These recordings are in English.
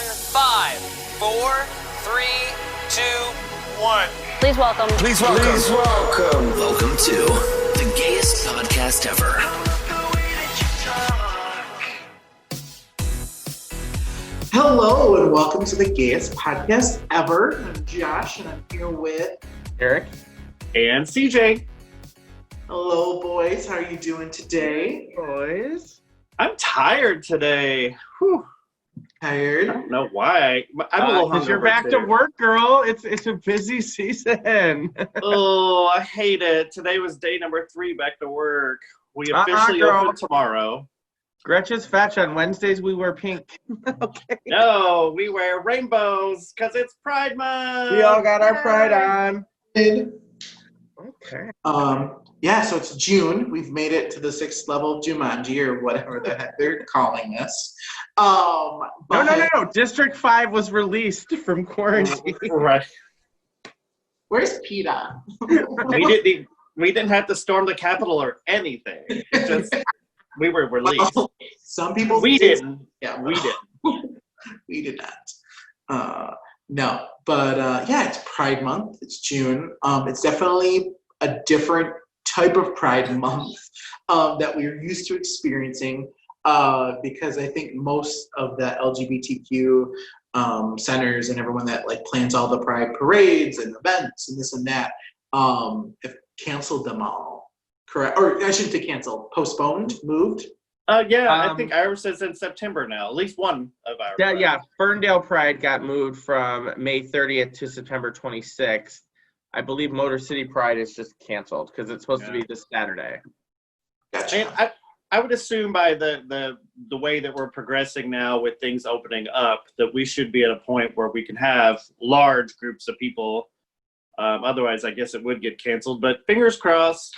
in 5, 4, 3, 2, 1. Please welcome. Welcome to the gayest podcast ever. Hello and welcome to the gayest podcast ever. I'm Josh and I'm here with Eric and CJ. Hello boys, how are you doing today? Boys. I'm tired today. Whew. Tired? I don't know why. I'm a little hungover. You're back to work, girl. It's a busy season. Oh, I hate it. Today was day number 3 back to work. We officially open tomorrow. Gretchen's fetch on Wednesdays we wear pink. Okay. No, we wear rainbows because it's Pride Month. We all got our pride on. Okay. Yeah, so it's June. We've made it to the 6th level of Jumanji or whatever the heck they're calling this. No. District 5 was released from quarantine. Right. Where's PETA? We didn't have to storm the Capitol or anything. It's just we were released. Some people didn't. Yeah, we didn't. We did not. No, but yeah, it's Pride Month. It's June. It's definitely a different type of Pride Month that we're used to experiencing because I think most of the LGBTQ centers and everyone that like plans all the Pride parades and events and this and that have canceled them all. Correct? Or I shouldn't say canceled. Postponed? Moved? I think ours is in September now. At least one of ours. Yeah. Ferndale Pride got moved from May 30th to September 26th. I believe Motor City Pride is just canceled because it's supposed to be this Saturday. Gotcha. And I would assume by the way that we're progressing now with things opening up that we should be at a point where we can have large groups of people. Otherwise, I guess it would get canceled. But fingers crossed.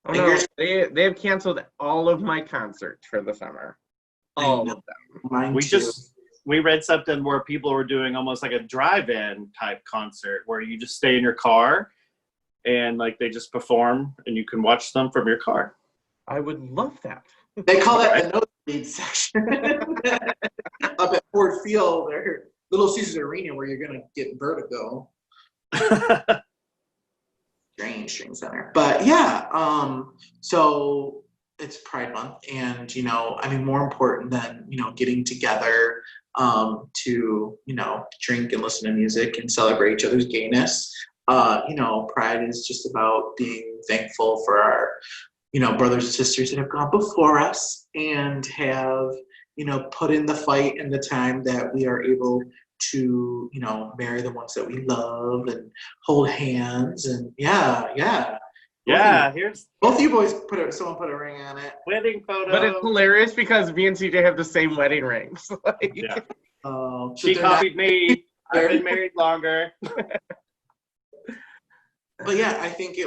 Oh no, they have canceled all of my concerts for the summer. All of them. Mine too. We read something where people were doing almost like a drive-in type concert where you just stay in your car and like they just perform and you can watch them from your car. I would love that. They call that the nosebleed section up at Ford Field or Little Caesars Arena where you're going to get vertigo. Strange center. But yeah, so it's Pride Month and, more important than, getting together to, drink and listen to music and celebrate each other's gayness. Pride is just about being thankful for our, brothers and sisters that have gone before us and have, put in the fight and the time that we are able to, marry the ones that we love and hold hands and here's both you boys someone put a ring on it. Wedding photo. But it's hilarious because me and CJ have the same wedding rings. So she copied me. I've been married longer. But yeah, I think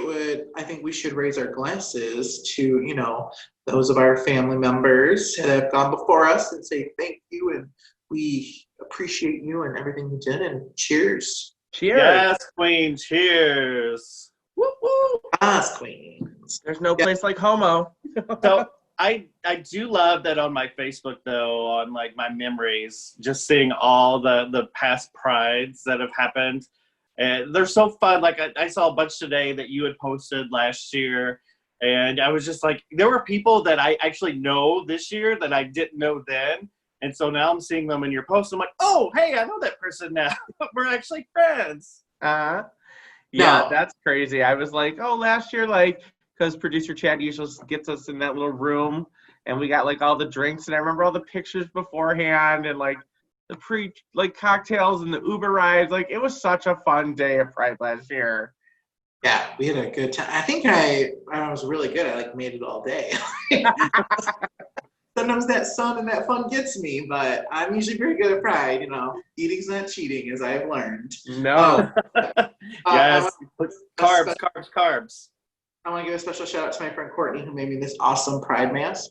we should raise our glasses to, those of our family members that have gone before us and say thank you and we appreciate you and everything you did and cheers. Cheers. Yes, Queen, cheers. Woo woo. Yes, Queens. There's no place like homo. So I do love that on my Facebook though, on like my memories, just seeing all the past prides that have happened. And they're so fun. Like I saw a bunch today that you had posted last year. And I was just like, there were people that I actually know this year that I didn't know then. And so now I'm seeing them in your posts. I'm like, oh, hey, I know that person now. We're actually friends. Yeah, No. That's crazy. I was like, oh, last year, like, because producer Chad usually gets us in that little room, and we got, like, all the drinks, and I remember all the pictures beforehand, and, like, the cocktails and the Uber rides. Like, it was such a fun day of Pride last year. Yeah, we had a good time. I think I was really good. I, like, made it all day. Sometimes that sun and that fun gets me, but I'm usually very good at Pride. Eating's not cheating, as I've learned. No. Yes. Carbs. I want to give a special shout out to my friend Courtney, who made me this awesome Pride mask.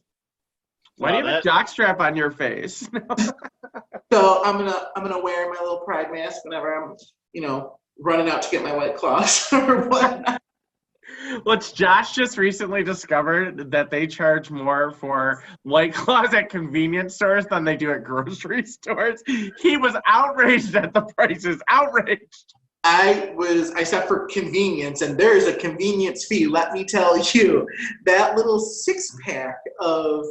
Why do you have a jockstrap on your face? So I'm gonna wear my little Pride mask whenever I'm, running out to get my White Claws or whatnot. What's Josh just recently discovered that they charge more for White Claws at convenience stores than they do at grocery stores. He was outraged at the prices. Outraged. I said for convenience, and there is a convenience fee. Let me tell you, that little 6-pack of,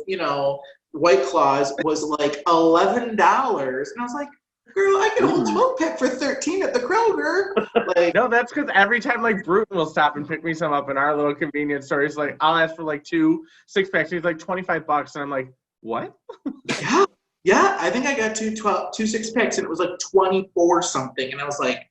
White Claws was like $11. And I was like, girl, I get a whole 12-pack for $13 at the Kroger. Like, No, that's because every time like Bruton will stop and pick me some up in our little convenience store, he's like, I'll ask for like 2 6-packs. He's like $25, and I'm like, what? Yeah. I think I got two 6-packs, and it was like 24 something, and I was like,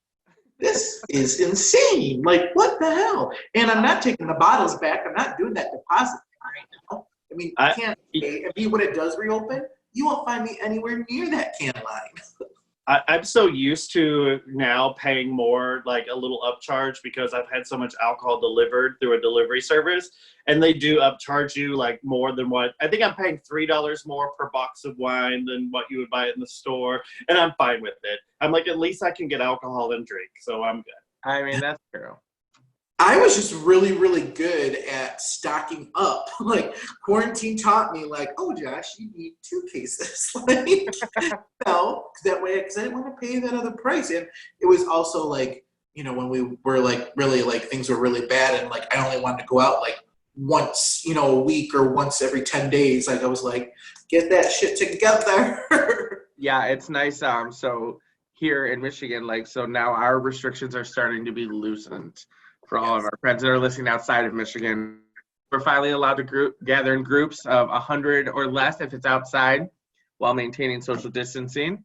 this is insane. Like, what the hell? And I'm not taking the bottles back. I'm not doing that deposit thing right now. I mean, I can't pay. And when it does reopen, you won't find me anywhere near that can line. I'm so used to now paying more, like a little upcharge, because I've had so much alcohol delivered through a delivery service, and they do upcharge you like more than what I think I'm paying $3 more per box of wine than what you would buy it in the store, and I'm fine with it. I'm like, at least I can get alcohol and drink, so I'm good. I mean, that's true. I was just really, really good at stocking up. Like, quarantine taught me, like, oh, Josh, you need 2 cases. Like, that way, because I didn't want to pay that other price. And it was also like, when we were like really like things were really bad, and like I only wanted to go out like once, a week or once every 10 days. Like, I was like, get that shit together. Yeah, it's nice. So here in Michigan, like, so now our restrictions are starting to be loosened. For all of our friends that are listening outside of Michigan, we're finally allowed to gather in groups of 100 or less if it's outside, while maintaining social distancing.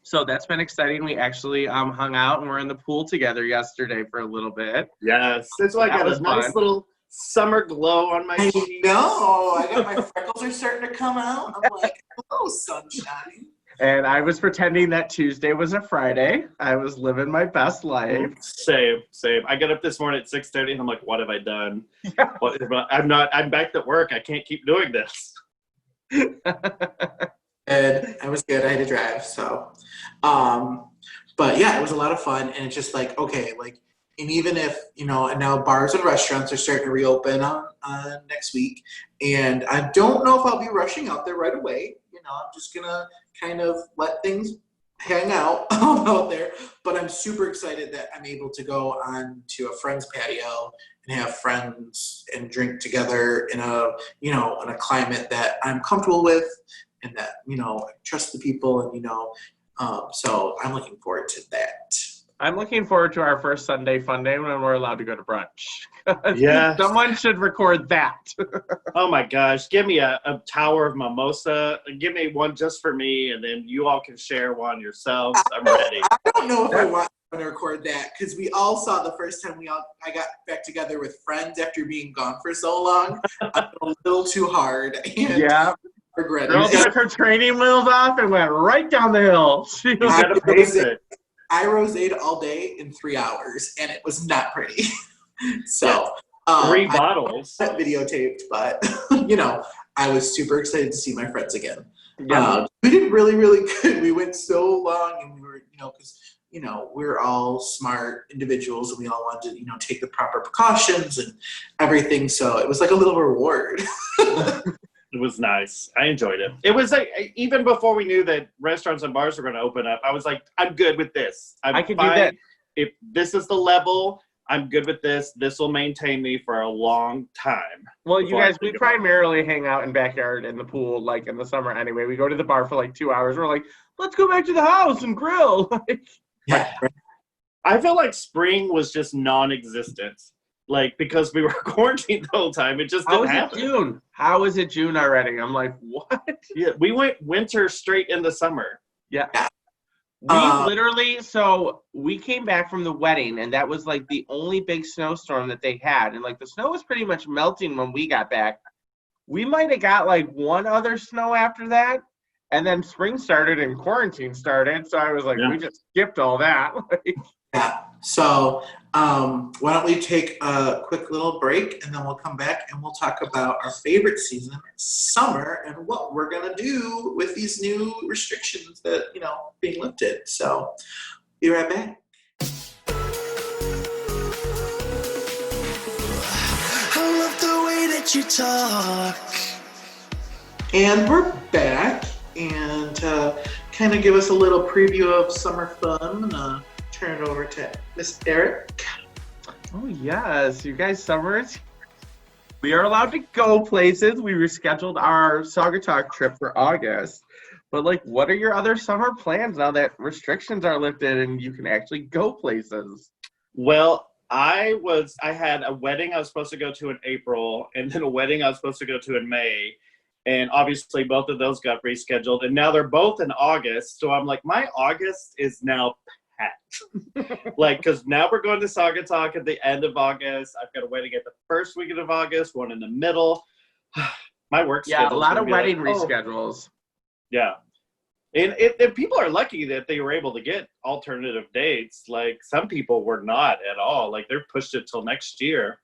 So that's been exciting. We actually hung out and we're in the pool together yesterday for a little bit. Yes, that's why I got a nice little summer glow on my cheeks. I know. I got my freckles are starting to come out. I'm like, hello, sunshine. And I was pretending that Tuesday was a Friday. I was living my best life. Same. I got up this morning at 6:30 and I'm like, what have I done? Yeah. I'm back at work. I can't keep doing this. And I was good. I had to drive. So, but yeah, it was a lot of fun. And it's just like, okay, like, and even if, and now bars and restaurants are starting to reopen on next week. And I don't know if I'll be rushing out there right away. I'm just going to kind of let things hang out there. But I'm super excited that I'm able to go on to a friend's patio and have friends and drink together in a, in a climate that I'm comfortable with, and that, I trust the people, and, so I'm looking forward to that. I'm looking forward to our first Sunday fun day when we're allowed to go to brunch. Yeah. Someone should record that. Oh my gosh. Give me a tower of mimosa. Give me one just for me, and then you all can share one yourselves. I'm ready. I don't know if I want to record that, because we all saw the first time I got back together with friends after being gone for so long. I felt a little too hard. And yeah. Regret Girl it. took her training wheels off and went right down the hill. You gotta pace it. I roséed all day in 3 hours, and it was not pretty. So 3 bottles. I videotaped, but I was super excited to see my friends again. Yeah. We did really, really good. We went so long, and we were, because we're all smart individuals, and we all wanted to, take the proper precautions and everything. So it was like a little reward. It was nice. I enjoyed it. It was like, even before we knew that restaurants and bars were going to open up, I was like, I'm good with this. I can fine. do that. If this is the level, I'm good with this. This will maintain me for a long time. Well, you guys, we primarily hang out in backyard in the pool, like in the summer anyway. We go to the bar for like 2 hours. We're like, let's go back to the house and grill. Yeah. I felt like spring was just non-existent. Like, because we were quarantined the whole time, it just didn't happen. June? How is it June already? I'm like, what? Yeah, we went winter straight into summer. Yeah. We came back from the wedding, and that was like the only big snowstorm that they had. And like the snow was pretty much melting when we got back. We might have got like one other snow after that. And then spring started and quarantine started. So I was like, we just skipped all that. Yeah. So why don't we take a quick little break, and then we'll come back and we'll talk about our favorite season, summer, and what we're going to do with these new restrictions that, being lifted. So be right back. Talk. And we're back, and kind of give us a little preview of summer fun. Turn it over to Miss Eric. Oh yes, you guys, summers. We are allowed to go places. We rescheduled our Saugatuck trip for August. But like, what are your other summer plans now that restrictions are lifted and you can actually go places? Well, I had a wedding I was supposed to go to in April, and then a wedding I was supposed to go to in May. And obviously both of those got rescheduled, and now they're both in August. So I'm like, my August is now packed. Like, because now we're going to Saugatuck at the end of August. I've got a wedding at the first weekend of August, one in the middle. My work schedule. Yeah, a lot of wedding reschedules. Yeah. And people are lucky that they were able to get alternative dates. Like, some people were not at all. Like, they're pushed it till next year.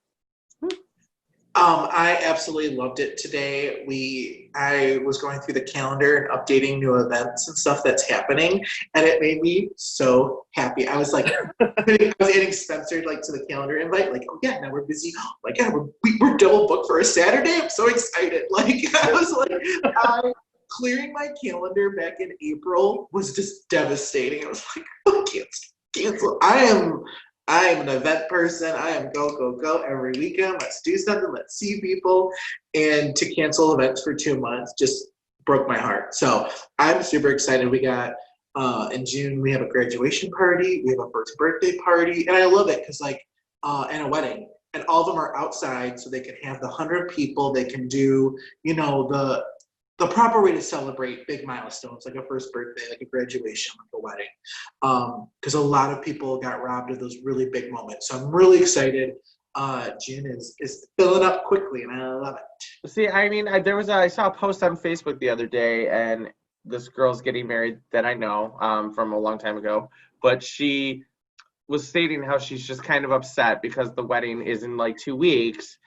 I absolutely loved it today. I was going through the calendar and updating new events and stuff that's happening, and it made me so happy. I was like, I was adding Spencer like to the calendar invite, like, oh yeah, now we're busy. Like, yeah, we're double booked for a Saturday. I'm so excited. Like, I was like, clearing my calendar back in April was just devastating. I was like, oh, cancel. I am an event person. I am go every weekend. Let's do something. Let's see people. And to cancel events for 2 months just broke my heart. So I'm super excited. We got in June, we have a graduation party. We have a first birthday party. And I love it because and a wedding. And all of them are outside so they can have the 100 people. They can do, the proper way to celebrate big milestones, like a first birthday, like a graduation, like a wedding. Because a lot of people got robbed of those really big moments. So I'm really excited. June is filling up quickly, and I love it. See, I mean, I saw a post on Facebook the other day, and this girl's getting married that I know from a long time ago, but she was stating how she's just kind of upset because the wedding is in like 2 weeks.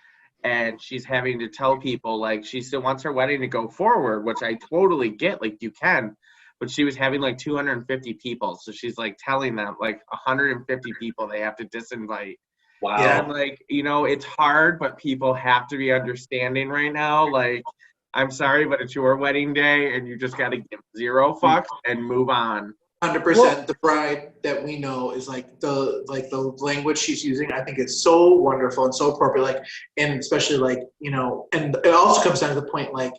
And she's having to tell people, like, she still wants her wedding to go forward, which I totally get, like, you can. But she was having, like, 250 people. So she's, like, telling them, like, 150 people they have to disinvite. Wow. Yeah, and, like, it's hard, but people have to be understanding right now. Like, I'm sorry, but it's your wedding day, and you just got to give 0 fucks and move on. 100%. The bride that we know is the language she's using. I think it's so wonderful and so appropriate. Like, and especially and it also comes down to the point like,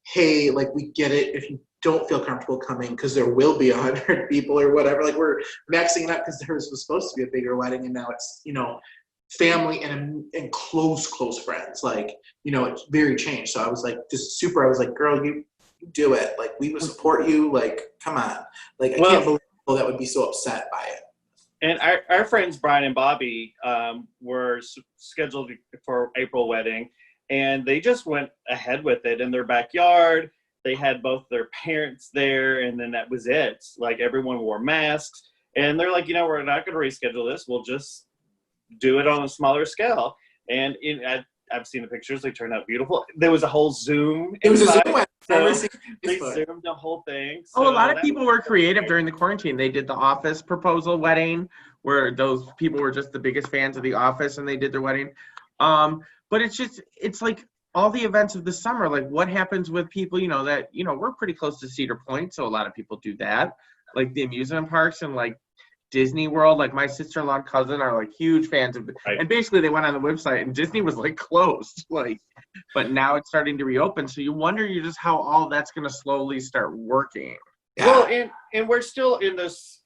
hey, like, we get it if you don't feel comfortable coming because there will be 100 people or whatever. Like, we're maxing it out because hers was supposed to be a bigger wedding, and now it's family and close friends. Like, it's very changed. So I was like, just super. I was like, girl, you do it. Like, we will support you. Like, come on. Like, I can't believe people that would be so upset by it. And our friends Brian and Bobby were scheduled for April wedding, and they just went ahead with it in their backyard. They had both their parents there, and then that was it. Like, everyone wore masks, and they're like, we're not going to reschedule this. We'll just do it on a smaller scale. And I've seen the pictures. They turned out beautiful. There was a whole Zoom. It was a Zoom. So they zoomed the whole thing. So a lot of people were creative during the quarantine. They did the Office proposal wedding, where those people were just the biggest fans of The Office, and they did their wedding. But it's like all the events of the summer. Like, what happens with people, that, we're pretty close to Cedar Point, so a lot of people do that. Like the amusement parks and like Disney World, like my sister-in-law and cousin are like huge fans of it. Right. And basically they went on the website and Disney was like closed, like, but now it's starting to reopen. So you wonder just how all that's going to slowly start working. Yeah. Well, and we're still in this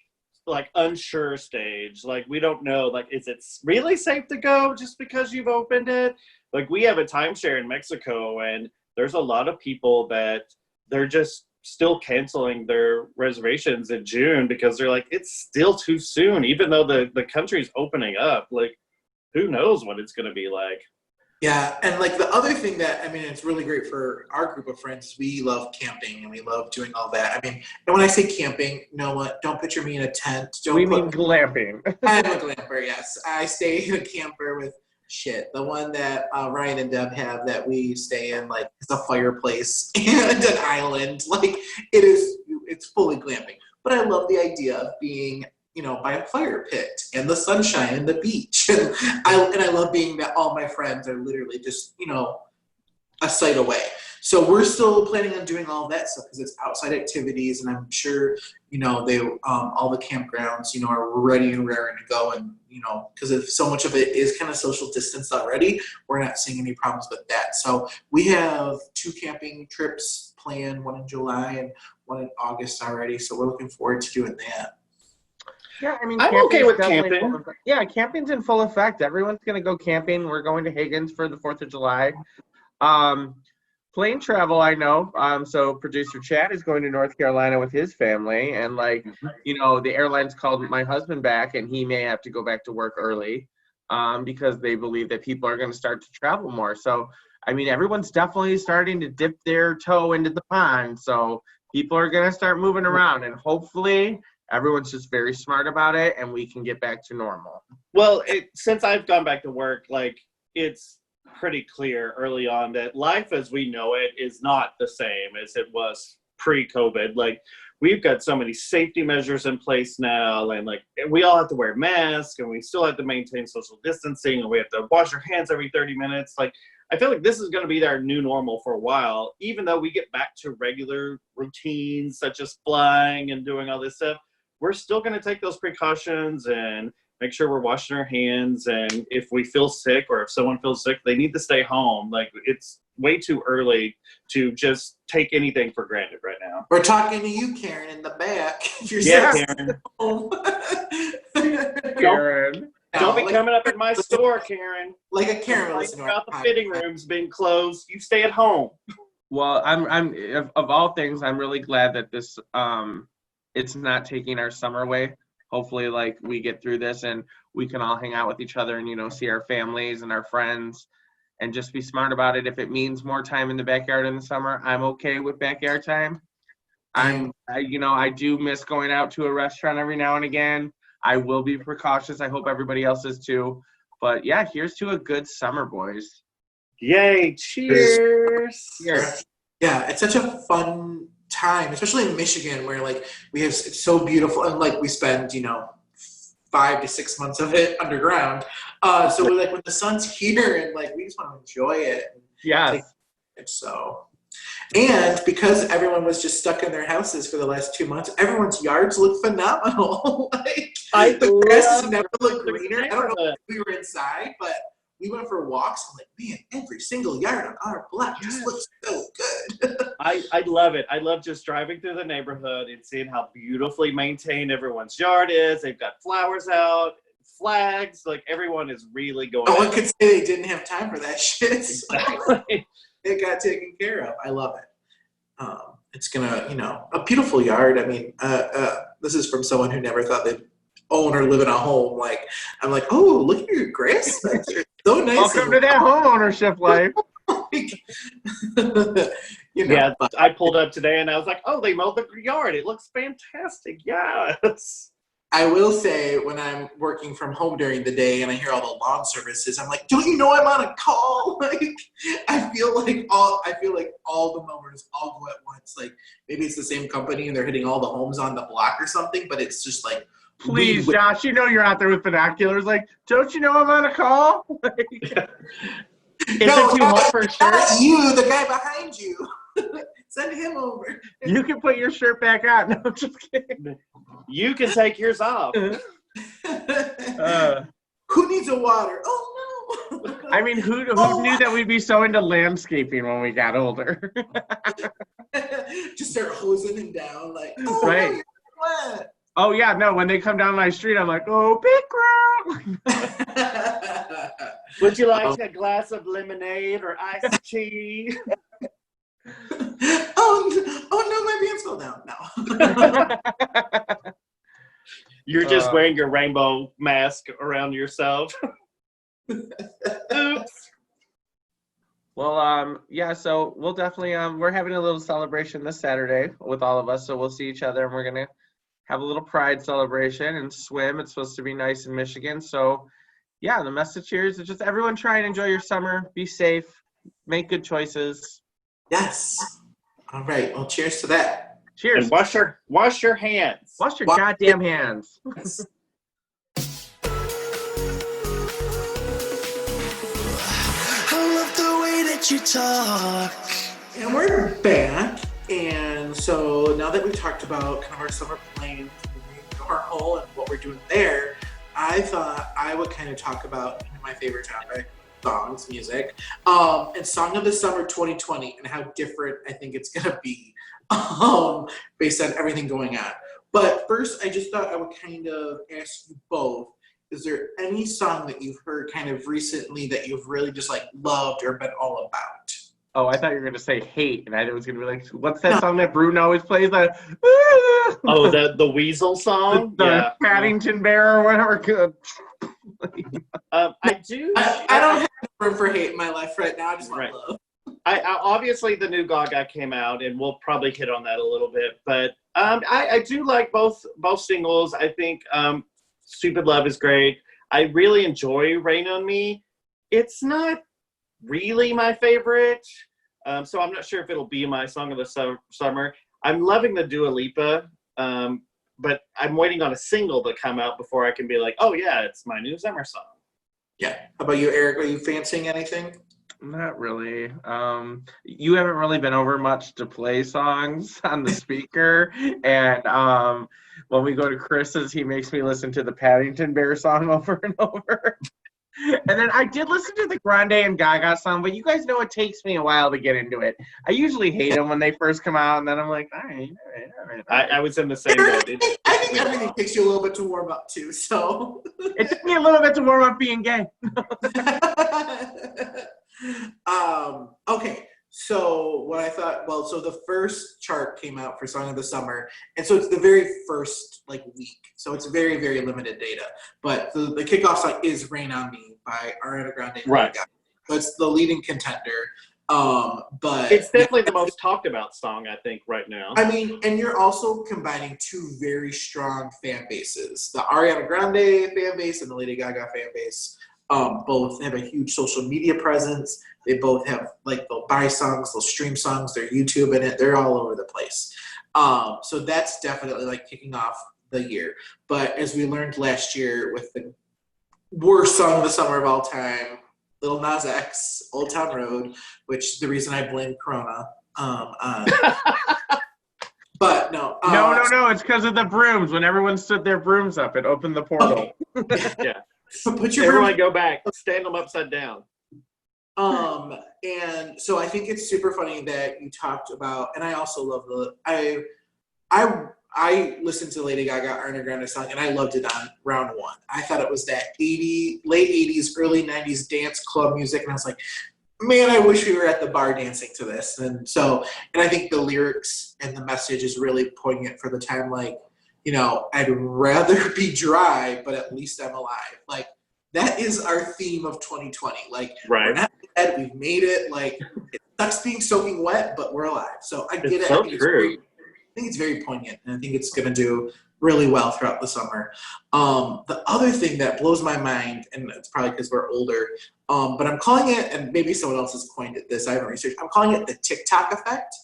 like unsure stage. Like, we don't know, like, is it really safe to go just because you've opened it? Like, we have a timeshare in Mexico, and there's a lot of people that they're just still canceling their reservations in June because they're like, it's still too soon, even though the country's opening up. Like, who knows what it's going to be like. Yeah, and like the other thing that, I mean, it's really great for our group of friends. We love camping and we love doing all that. I mean, and when I say camping, don't picture me in a tent. We mean glamping. I'm a glamper, yes. I stay in a camper with the one that Ryan and Deb have that we stay in, like, it's a fireplace and an island. Like, it's fully glamping. But I love the idea of being, by a fire pit and the sunshine and the beach. And I love being that all my friends are literally just, a site away. So we're still planning on doing all that stuff because it's outside activities, and I'm sure, you know, they all the campgrounds, you know, are ready and raring to go, and you know, because if so much of it is kind of social distance already, we're not seeing any problems with that. So we have 2 camping trips planned, one in July and one in August already. So we're looking forward to doing that. Yeah, I mean, I'm okay with camping. Yeah, camping's in full effect. Everyone's gonna go camping. We're going to Higgins for the 4th of July. Plane travel, I know. So producer Chad is going to North Carolina with his family, and like, you know, the airlines called my husband back, and he may have to go back to work early, because they believe that people are going to start to travel more. So, I mean, everyone's definitely starting to dip their toe into the pond. So people are going to start moving around, and hopefully everyone's just very smart about it, and we can get back to normal. Well, since I've gone back to work, like, it's pretty clear early on that life as we know it is not the same as it was pre-COVID. Like, we've got so many safety measures in place now, and like, we all have to wear masks, and we still have to maintain social distancing, and we have to wash our hands every 30 minutes. Like, I feel like this is going to be our new normal for a while, even though we get back to regular routines such as flying and doing all this stuff. We're still going to take those precautions and make sure we're washing our hands. And if we feel sick, or if someone feels sick, they need to stay home. Like, it's way too early to just take anything for granted right now. We're talking to you, Karen, in the back. You're Karen. home. Karen. Don't be coming up at my store, Karen. Like a Karen. About the fitting rooms being closed. You stay at home. Well, I'm of all things, I'm really glad that this it's not taking our summer away. Hopefully, like, we get through this and we can all hang out with each other and, you know, see our families and our friends, and just be smart about it. If it means more time in the backyard in the summer, I'm okay with backyard time. I do miss going out to a restaurant every now and again. I will be precautious. I hope everybody else is too. But yeah, here's to a good summer, boys. Yay! Cheers! Cheers. Yeah, it's such a fun time, especially in Michigan, where like it's so beautiful, and like we spend, you know, 5 to 6 months of it underground. So we're like, when the sun's here, and like we just want to enjoy it. Yeah. So, and because everyone was just stuck in their houses for the last 2 months, everyone's yards look phenomenal. Like, the grass never looked greener. I don't know if we were inside, but we went for walks. I'm like, man, every single yard on our block just looks so good. I love it. I love just driving through the neighborhood and seeing how beautifully maintained everyone's yard is. They've got flowers out, flags. Like, everyone is really going. No one could say they didn't have time for that shit. Exactly. It got taken care of. I love it. It's gonna, you know, a beautiful yard. I mean, this is from someone who never thought they'd own or live in a home. Like, I'm like, oh, look at your grass. That's so nice. Welcome to that home ownership life. You know, yeah, I pulled up today and I was like, oh, they mowed the yard. It looks fantastic. Yes. I will say, when I'm working from home during the day and I hear all the lawn services, I'm like, don't you know I'm on a call? Like, I feel like all the mowers all go at once. Like, maybe it's the same company and they're hitting all the homes on the block or something, but it's just like, please, Josh, you know you're out there with binoculars. Like, don't you know I'm on a call? Is it too hot for a shirt? Not you, the guy behind you. Send him over. You can put your shirt back on. No, I'm just kidding. You can take yours off. Who needs a water? Oh, no. I mean, who knew that we'd be so into landscaping when we got older? Just start hosing him down. Like, oh, right. No, what? Oh, yeah, no, when they come down my street, I'm like, oh, big girl. Would you like a glass of lemonade or iced tea? Oh no, my pants fell down. No. You're just wearing your rainbow mask around yourself. Oops. Well, yeah, so we'll definitely, we're having a little celebration this Saturday with all of us, so we'll see each other, and we're going to have a little pride celebration and swim. It's supposed to be nice in Michigan, so yeah, the message here is just everyone try and enjoy your summer, be safe, make good choices. Yes. All right. Well, cheers to that. Cheers. And wash your hands. Wash your goddamn hands. Yes. I love the way that you talk. And we're back. And so now that we've talked about kind of our summer plans, normal, and what we're doing there, I thought I would kind of talk about my favorite topic, songs, music, and Song of the Summer 2020 and how different I think it's going to be based on everything going on. But first, I just thought I would kind of ask you both, is there any song that you've heard kind of recently that you've really just like loved or been all about? Oh, I thought you were going to say hate, and I was going to be like, what's that song that Bruno always plays? That, Oh, the Weasel song? the Paddington Bear or whatever. I do. I don't have room for hate in my life right now. I just want love. I obviously the new Gaga came out, and we'll probably hit on that a little bit. But I do like both singles. I think Stupid Love is great. I really enjoy Rain on Me. It's not really my favorite, so I'm not sure if it'll be my song of the summer. I'm loving the Dua Lipa, but I'm waiting on a single to come out before I can be like, oh yeah, it's my new summer song. Yeah. How about you, Eric? Are you fancying anything? Not really. You haven't really been over much to play songs on the speaker, and when we go to Chris's, he makes me listen to the Paddington Bear song over and over. And then I did listen to the Grande and Gaga song, but you guys know it takes me a while to get into it. I usually hate them when they first come out, and then I'm like, all right. I was in the same boat. I think everything takes you a little bit to warm up too, so. It took me a little bit to warm up being gay. Okay, so what I thought, so the first chart came out for Song of the Summer, and so it's the very first week, so it's very, very limited data. But the kickoff song is "Rain on Me" by Ariana Grande. Right. So it's the leading contender. But it's definitely the most talked about song, I think, right now. I mean, and you're also combining two very strong fan bases: the Ariana Grande fan base and the Lady Gaga fan base. Both have a huge social media presence. They both have they'll buy songs, they'll stream songs, their YouTube in it. They're all over the place. So that's definitely kicking off the year. But as we learned last year with the worst song of the summer of all time, Lil Nas X, Old Town Road, which the reason I blame Corona on. But no. No. It's because of the brooms. When everyone stood their brooms up, it opened the portal. Okay. Yeah. Put your Everyone go back. Stand them upside down. And so I think it's super funny that you talked about, and I also love I listened to Lady Gaga Ariana Grande song, and I loved it on round one. I thought it was that late 80s, early 90s dance club music, and I was like, man, I wish we were at the bar dancing to this. And I think the lyrics and the message is really poignant for the time, I'd rather be dry, but at least I'm alive. That is our theme of 2020. Right. We're not dead, we've made it. It sucks being soaking wet, but we're alive. So I get it. So I think true. I think it's very poignant, and I think it's going to do really well throughout the summer. The other thing that blows my mind, and it's probably because we're older, but I'm calling it, and maybe someone else has coined it this, I haven't researched, I'm calling it the TikTok effect.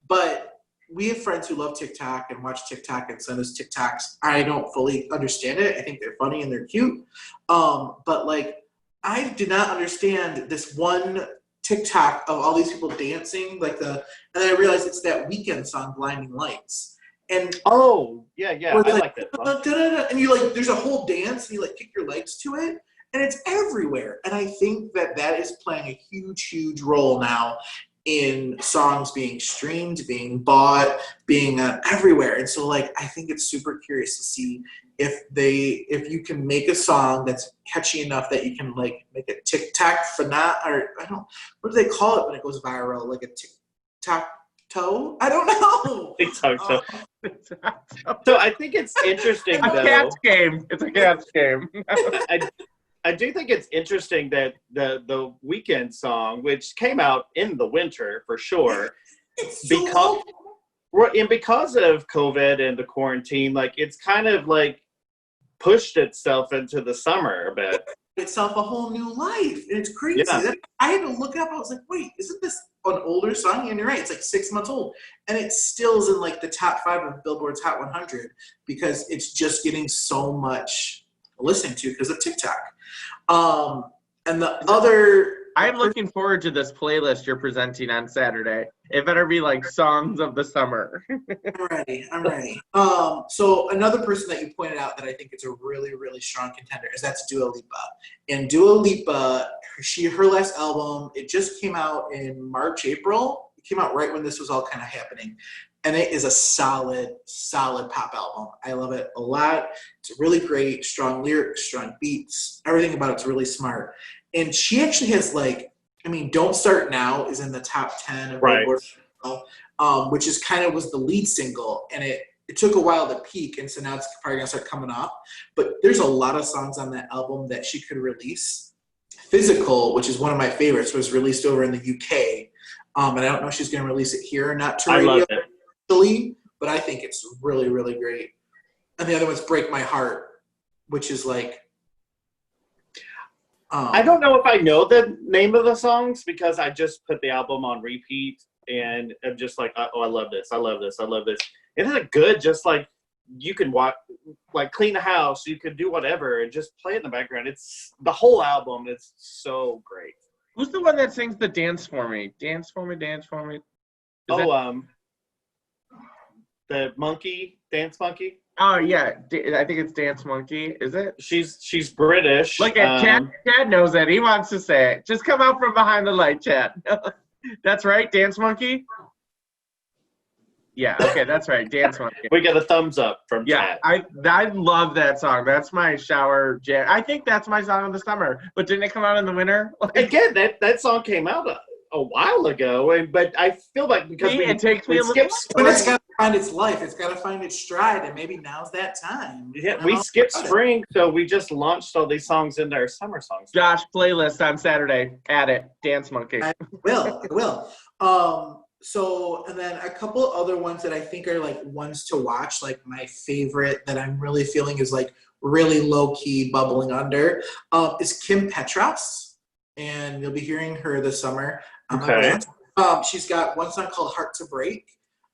But we have friends who love TikTok and watch TikTok and send us TikToks. I don't fully understand it. I think they're funny and they're cute. But I did not understand this one TikTok of all these people dancing, and then I realized it's that Weekend song, Blinding Lights. And oh, yeah, I like that song. And you there's a whole dance and you kick your legs to it, and it's everywhere. And I think that is playing a huge, huge role now in songs being streamed, being bought, being everywhere. And so I think it's super curious to see if you can make a song that's catchy enough that you can make a TikTok or what do they call it when it goes viral? Like a TikTok toe? I don't know. TikTok toe. So I think it's interesting though. A cat's game. It's a cat's game. I do think it's interesting that the Weekend song, which came out in the winter for sure, because of COVID and the quarantine, it's kind of pushed itself into the summer a bit. Itself a whole new life, and it's crazy. Yeah. I had to look up. I was like, wait, isn't this an older song? And you're right, it's 6 months old, and it still is in the top 5 of Billboard's Hot 100 because it's just getting so much listening to because of TikTok. And the other I'm looking forward to this playlist you're presenting on Saturday. It better be like songs of the summer. I'm ready. So another person that you pointed out that I think is a really, really strong contender is that's Dua Lipa. And Dua Lipa, her last album, it just came out in March, April. It came out right when this was all kind of happening. And it is a solid, solid pop album. I love it a lot. It's really great, strong lyrics, strong beats. Everything about it's really smart. And she actually has Don't Start Now is in the top 10 of Billboard, which is was the lead single. And it took a while to peak, and so now it's probably gonna start coming up. But there's a lot of songs on that album that she could release. Physical, which is one of my favorites, was released over in the UK. And I don't know if she's gonna release it here or not to radio. I love it. But I think it's really, really great. And the other one's Break My Heart, which is I don't know if I know the name of the songs because I just put the album on repeat and I'm just like, oh, I love this. I love this. I love this. It is a good, just like you can watch, like clean the house. You can do whatever and just play it in the background. It's the whole album. It's so great. Who's the one that sings the Dance For Me? Dance For Me, Dance For Me. The monkey, Dance Monkey. Oh yeah, I think it's Dance Monkey. Is it? She's British. Look at Chad knows it. He wants to say it. Just come out from behind the light, Chad. That's right, Dance Monkey. Yeah, okay, that's right, Dance Monkey. We got a thumbs up from Chad. I love that song. That's my shower jam. I think that's my song of the summer. But didn't it come out in the winter? Again, that song came out a while ago, but I feel like because it takes me a little. But it's got to find its life. It's got to find its stride, and maybe now's that time. Yeah, we skipped spring, so we just launched all these songs into our summer songs. Josh, playlist on Saturday. Add it. Dance Monkey. I will. So, and then a couple other ones that I think are ones to watch. Like my favorite that I'm really feeling is really low key bubbling under is Kim Petras, and you'll be hearing her this summer. Okay. She's got one song called Heart to Break.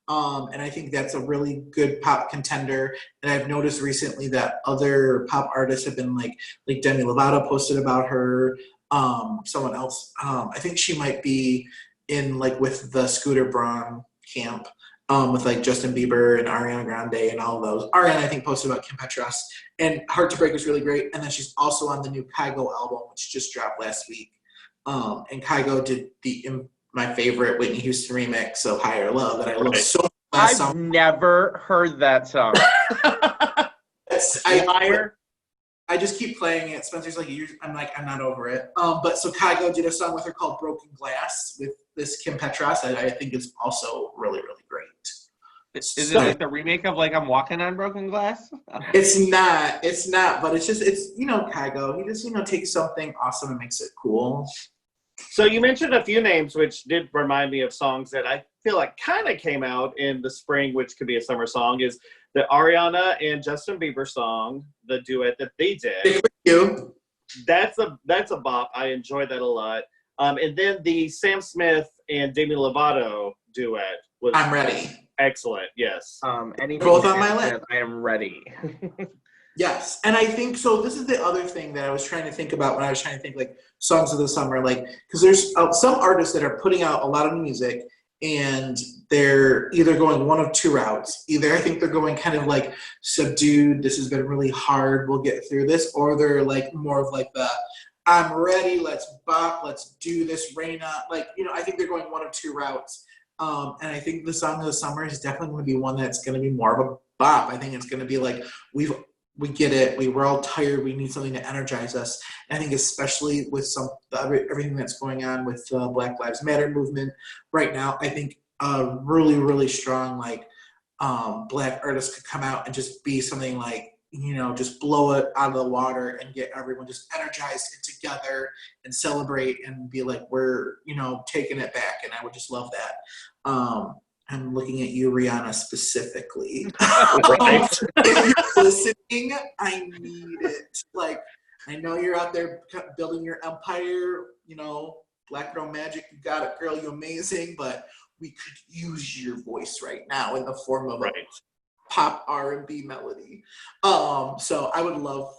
And I think that's a really good pop contender. And I've noticed recently that other pop artists have been like Demi Lovato posted about her. Someone else, I think she might be in with the Scooter Braun camp, with Justin Bieber and Ariana Grande and all of those. Ariana, I think, posted about Kim Petras. And Heart to Break was really great. And then she's also on the new Kygo album, which just dropped last week. And Kygo did my favorite Whitney Houston remix, So Higher Love, that I love so much. I've never heard that song. I just keep playing it. Spencer's I'm not over it. But so Kygo did a song with her called Broken Glass with this Kim Petras that I think is also really, really great. Is it the remake of I'm Walking on Broken Glass? It's not, but it's Kygo. He just, takes something awesome and makes it cool. So you mentioned a few names, which did remind me of songs that I feel like kind of came out in the spring, which could be a summer song, is the Ariana and Justin Bieber song, the duet that they did. Thank you. That's a bop. I enjoy that a lot. And then the Sam Smith and Demi Lovato duet was I'm Ready. Excellent, yes. Both on my list. I am ready. Yes, and I think so. This is the other thing that I was trying to think about when I was trying to think songs of the summer, because there's some artists that are putting out a lot of music, and they're either going one of two routes. Either I think they're going kind of subdued. This has been really hard. We'll get through this, or they're more of the I'm ready. Let's bop. Let's do this. Reina. I think they're going one of two routes. And I think the song of the summer is definitely going to be one that's going to be more of a bop. I think it's going to be we get it. We're all tired. We need something to energize us. And I think especially with everything that's going on with Black Lives Matter movement right now, I think really, really strong Black artists could come out and just be something just blow it out of the water and get everyone just energized and together and celebrate and be we're taking it back. And I would just love that. I'm looking at you, Rihanna, specifically. If you're listening, I need it. I know you're out there building your empire, Black Girl Magic, you got it, girl, you're amazing, but we could use your voice right now in the form of a pop R&B melody. So I would love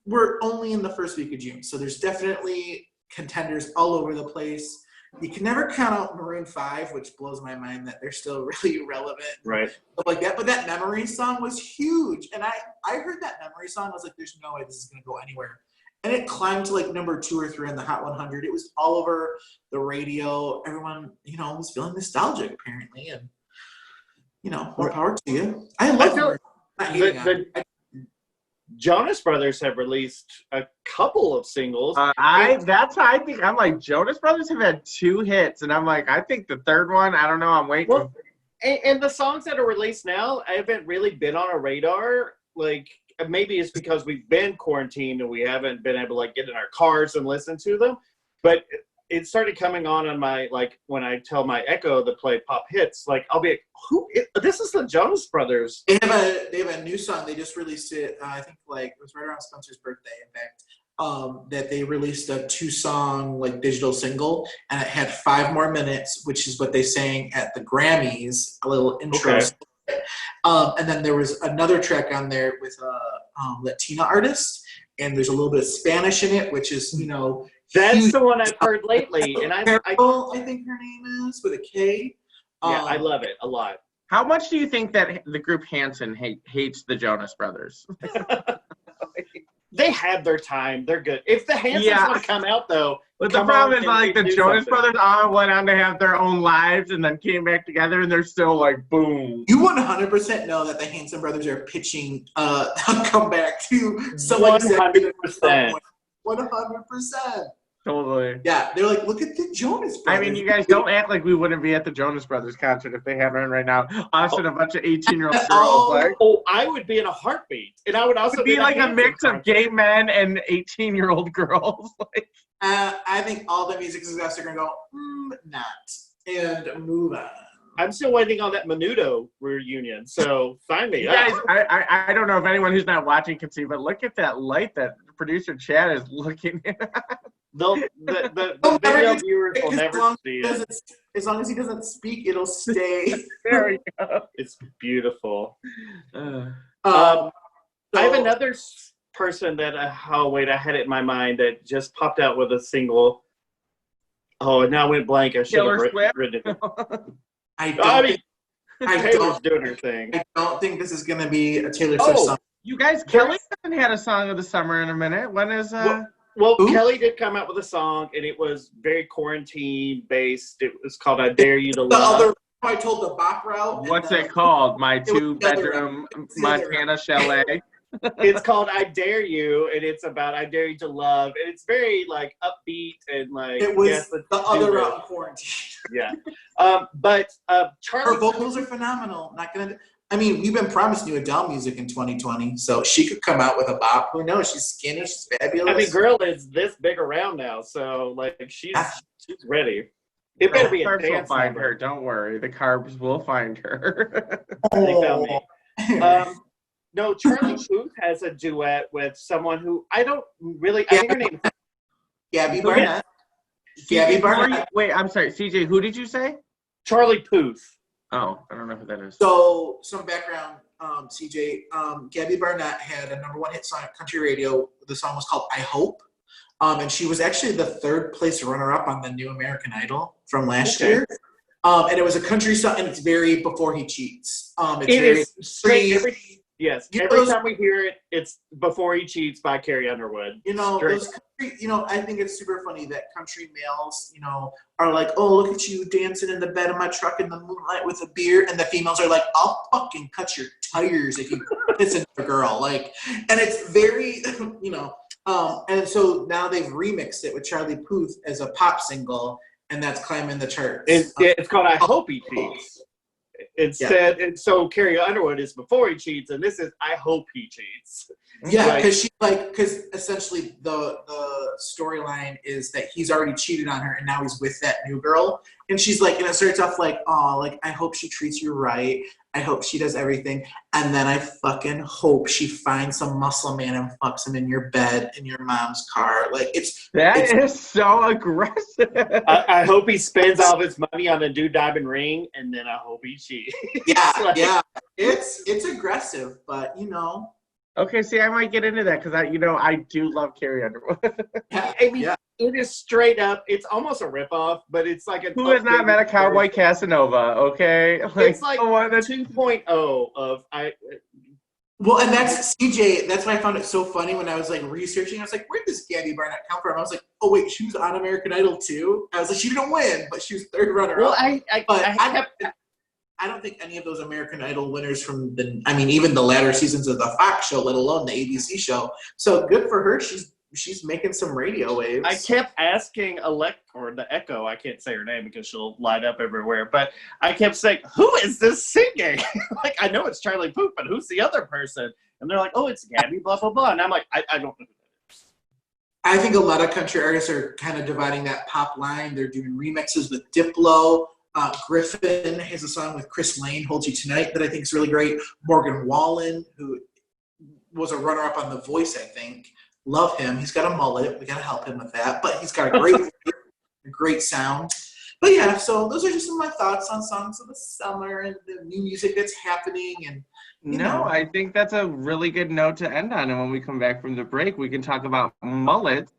we're only in the first week of June, so there's definitely contenders all over the place. You can never count out Maroon 5, which blows my mind that they're still really relevant. Right. Stuff like that. But that Memory song was huge. And I heard that Memory song. I was like, there's no way this is going to go anywhere. And it climbed to like number 2 or 3 in the Hot 100. It was all over the radio. Everyone, was feeling nostalgic apparently. And, more power to you. I love the Jonas Brothers have released a couple of singles. That's how I think. I'm like, Jonas Brothers have had 2 hits, and I'm like, I think the third one, I don't know, I'm waiting. Well, and the songs that are released now haven't really been on a radar. Like, maybe it's because we've been quarantined and we haven't been able to like get in our cars and listen to them. But it started coming on my, like, when I tell my Echo to play pop hits, like, I'll be like, this is the Jonas Brothers. They have a new song. They just released it, I think, like, it was right around Spencer's birthday, in fact, that they released a 2-song, like, digital single, and it had 5 more minutes, which is what they sang at the Grammys, a little intro. Okay. And then there was another track on there with a Latina artist, and there's a little bit of Spanish in it, which is, That's huge. the one I've heard lately, and I think her name is, with a K. Yeah, I love it a lot. How much do you think that the group Hanson hates the Jonas Brothers? They have their time. They're good. If the Hansons want to come out, though. But the problem is, like, the Jonas Brothers went on to have their own lives and then came back together, and they're still like, boom. You 100% know that the Hanson brothers are pitching a comeback to someone. 100%. 100%. Totally. Yeah, they're like, look at the Jonas Brothers. I mean, you guys don't act like we wouldn't be at the Jonas Brothers concert if they had one right now. Us and a bunch of 18-year-old girls. I would be in a heartbeat. And I would also be like a mix of gay men and 18-year-old girls. I think all the music success are going to go, not, and move on. I'm still waiting on that Menudo reunion, so sign me up. Guys, I don't know if anyone who's not watching can see, but look at that light that producer Chad is looking at. The video viewers will never see it. As long as he doesn't speak, it'll stay. There we go. It's beautiful. I I have another person that, I had it in my mind that just popped out with a single. Oh, and now went blank. I should have written it. Taylor's doing her thing. I don't think this is going to be a Taylor Swift song. You guys, Kelly hasn't had a song of the summer in a minute. When is Well, Kelly did come out with a song, and it was very quarantine-based. It was called I Dare You to Love. The other I told the bop route. What's it called? My 2-bedroom Montana chalet. It's called I Dare You, and it's about I dare you to love. And it's very, like, upbeat and, like... It was the other route in quarantine. Yeah. But Charlie... Her vocals are phenomenal. Not gonna... I mean, we've been promising you Adele music in 2020, so she could come out with a bop. Who knows? She's skinny. She's fabulous. I mean, girl is this big around now, so, like, she's ready. It better be a carbs will dance find number. her. Don't worry. The carbs will find her. They found me. No, Charlie Puth has a duet with someone who I don't really... I think her name is... Gabby Barnett. Gabby Barnett. Wait, I'm sorry. CJ, who did you say? Charlie Puth. Oh, I don't know who that is. So, some background, CJ. Gabby Barnett had a #1 hit song at country radio. The song was called I Hope. And she was actually the 3rd place runner-up on the New American Idol from last year. And it was a country song, and it's very Before He Cheats. It's straight. Every time we hear it, it's Before He Cheats by Carrie Underwood. Those country, I think it's super funny that country males, are like, oh, look at you dancing in the bed of my truck in the moonlight with a beer. And the females are like, I'll fucking cut your tires if you piss into a girl. Like, and it's very, and so now they've remixed it with Charlie Puth as a pop single, and that's climbing the charts. It's called I Hope He Cheats. Instead, and so Carrie Underwood is Before He Cheats, and this is I Hope He Cheats. Yeah, because essentially the storyline is that he's already cheated on her, and now he's with that new girl, and she's like, and it starts off like, oh, like I hope she treats you right. I hope she does everything, and then I fucking hope she finds some muscle man and fucks him in your bed in your mom's car. Like it's so aggressive. I hope he spends all of his money on a new diamond ring, and then I hope he cheats. Yeah, yeah. It's aggressive, but Okay, see, I might get into that because I do love Carrie Underwood. I mean, it is straight up. It's almost a ripoff, but it's like an Who has not met a cowboy version. Casanova? Okay, It's like the one that 2.0 of Well, and that's CJ. That's why I found it so funny when I was like researching. I was like, "Where does Gabby Barnett come from?" I was like, "Oh wait, she was on American Idol too." I was like, "She didn't win, but she was third runner Well, up." I don't think any of those American Idol winners from even the latter seasons of the Fox show, let alone the ABC show. So good for her. She's making some radio waves. I kept asking the Echo. I can't say her name because she'll light up everywhere. But I kept saying, "Who is this singing?" Like, I know it's Charlie Puth, but who's the other person? And they're like, "Oh, it's Gabby, blah blah blah." And I'm like, I don't know who that is. I think a lot of country artists are kind of dividing that pop line. They're doing remixes with Diplo. Griffin has a song with Chris Lane, "Hold You Tonight," that I think is really great. Morgan Wallen, who was a runner-up on The Voice, I think. Love him. He's got a mullet. We got to help him with that. But he's got a great sound. But yeah, so those are just some of my thoughts on songs of the summer and the new music that's happening. And I think that's a really good note to end on. And when we come back from the break, we can talk about mullets.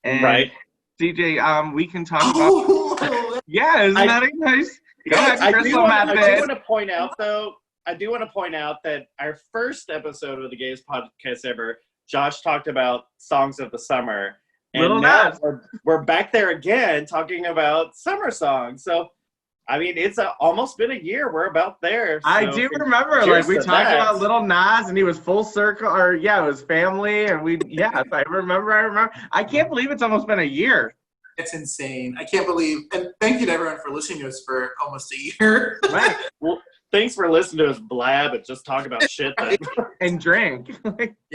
And right. DJ, we can talk about. Yeah, isn't that nice? Go ahead, I do want to point out, though. I do want to point out that our first episode of the Gayest Podcast Ever, Josh talked about songs of the summer, and now we're back there again talking about summer songs. So, I mean, it's almost been a year. We're about there. So I do remember, like, we talked about Little Nas, and he was full circle, or it was family, and I remember. I can't believe it's almost been a year. It's insane. I can't believe, and thank you to everyone for listening to us for almost a year. Right. Well, thanks for listening to us blab and just talk about shit. And drink.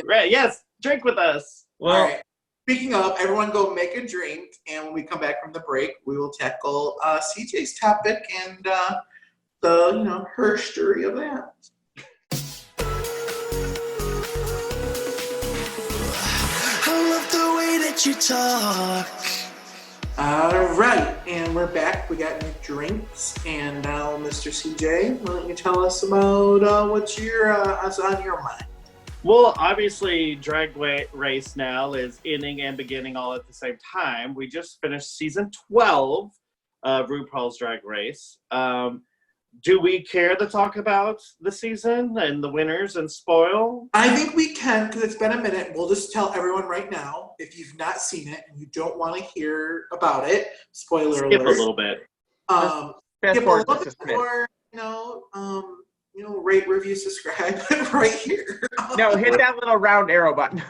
Right, yes, drink with us. Well, all right. Speaking of, everyone go make a drink, and when we come back from the break, we will tackle CJ's topic and the her story of that. I love the way that you talk. All right, and we're back. We got new drinks, and now, Mr. CJ, why don't you tell us about what's on your mind? Well, obviously, Drag Race now is ending and beginning all at the same time. We just finished season 12 of RuPaul's Drag Race. Do we care to talk about the season and the winners and spoil? I think we can, because it's been a minute. We'll just tell everyone right now, if you've not seen it and you don't want to hear about it, spoiler alert. Skip a little bit. Skip a little bit more, rate, review, subscribe right here. No, hit that little round arrow button.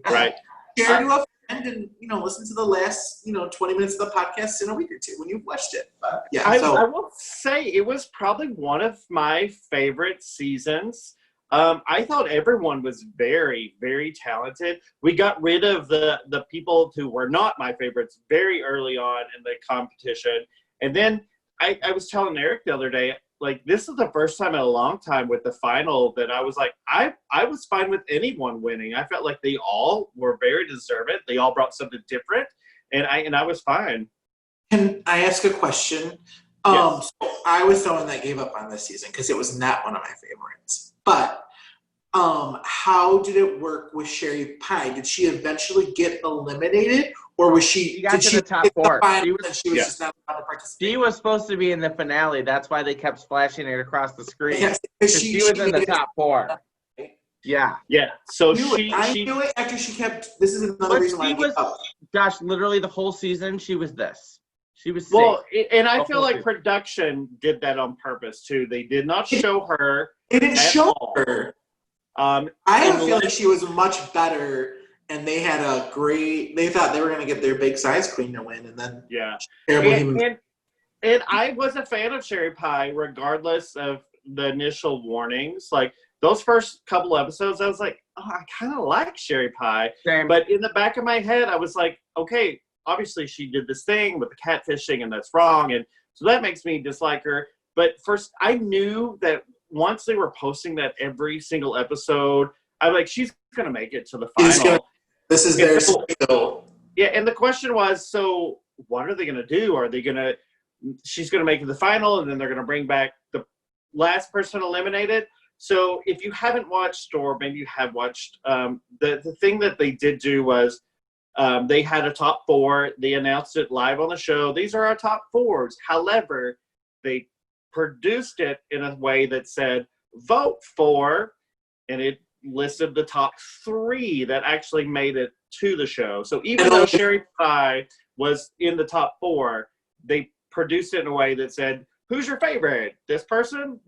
Right. Share to a friend and, listen to the last, 20 minutes of the podcast in a week or two when you've watched it. But, yeah, I will say it was probably one of my favorite seasons. I thought everyone was very, very talented. We got rid of the people who were not my favorites very early on in the competition. And then I was telling Eric the other day, like, this is the first time in a long time with the final that I was like, I was fine with anyone winning. I felt like they all were very deserving. They all brought something different, and I was fine. Can I ask a question? Yes. So I was someone that gave up on this season because it was not one of my favorites. But how did it work with Sherry Pie? Did she eventually get eliminated, or was she? Got to the top four. She was just not allowed to participate. She was supposed to be in the finale. That's why they kept flashing it across the screen. Yes, she was in the top four. Yeah. Yeah. So I knew it after she kept. This is another reason why I gave up. Gosh, literally the whole season, she was this. She was sick. Well, and I feel like production did that on purpose too. They did not show her. They didn't show all. her. I feel like she was much better, and they had a great. They thought they were going to get their big size queen to win, and then and I was a fan of Sherry Pie, regardless of the initial warnings. Like those first couple episodes, I was like, oh, I kind of like Sherry Pie. Same. But in the back of my head, I was like, okay, obviously she did this thing with the catfishing, and that's wrong, and so that makes me dislike her. But first, I knew that once they were posting that every single episode, I'm like, she's going to make it to the final. This is their skill. Yeah, and the question was, so what are they going to do? Are they going to – she's going to make it to the final, and then they're going to bring back the last person eliminated? So if you haven't watched, or maybe you have watched, the thing that they did do was they had a top 4. They announced it live on the show. These are our top 4s. However, they produced it in a way that said, vote for, and it listed the top 3 that actually made it to the show. So even though Sherry Pie was in the top 4, they produced it in a way that said, who's your favorite? This person,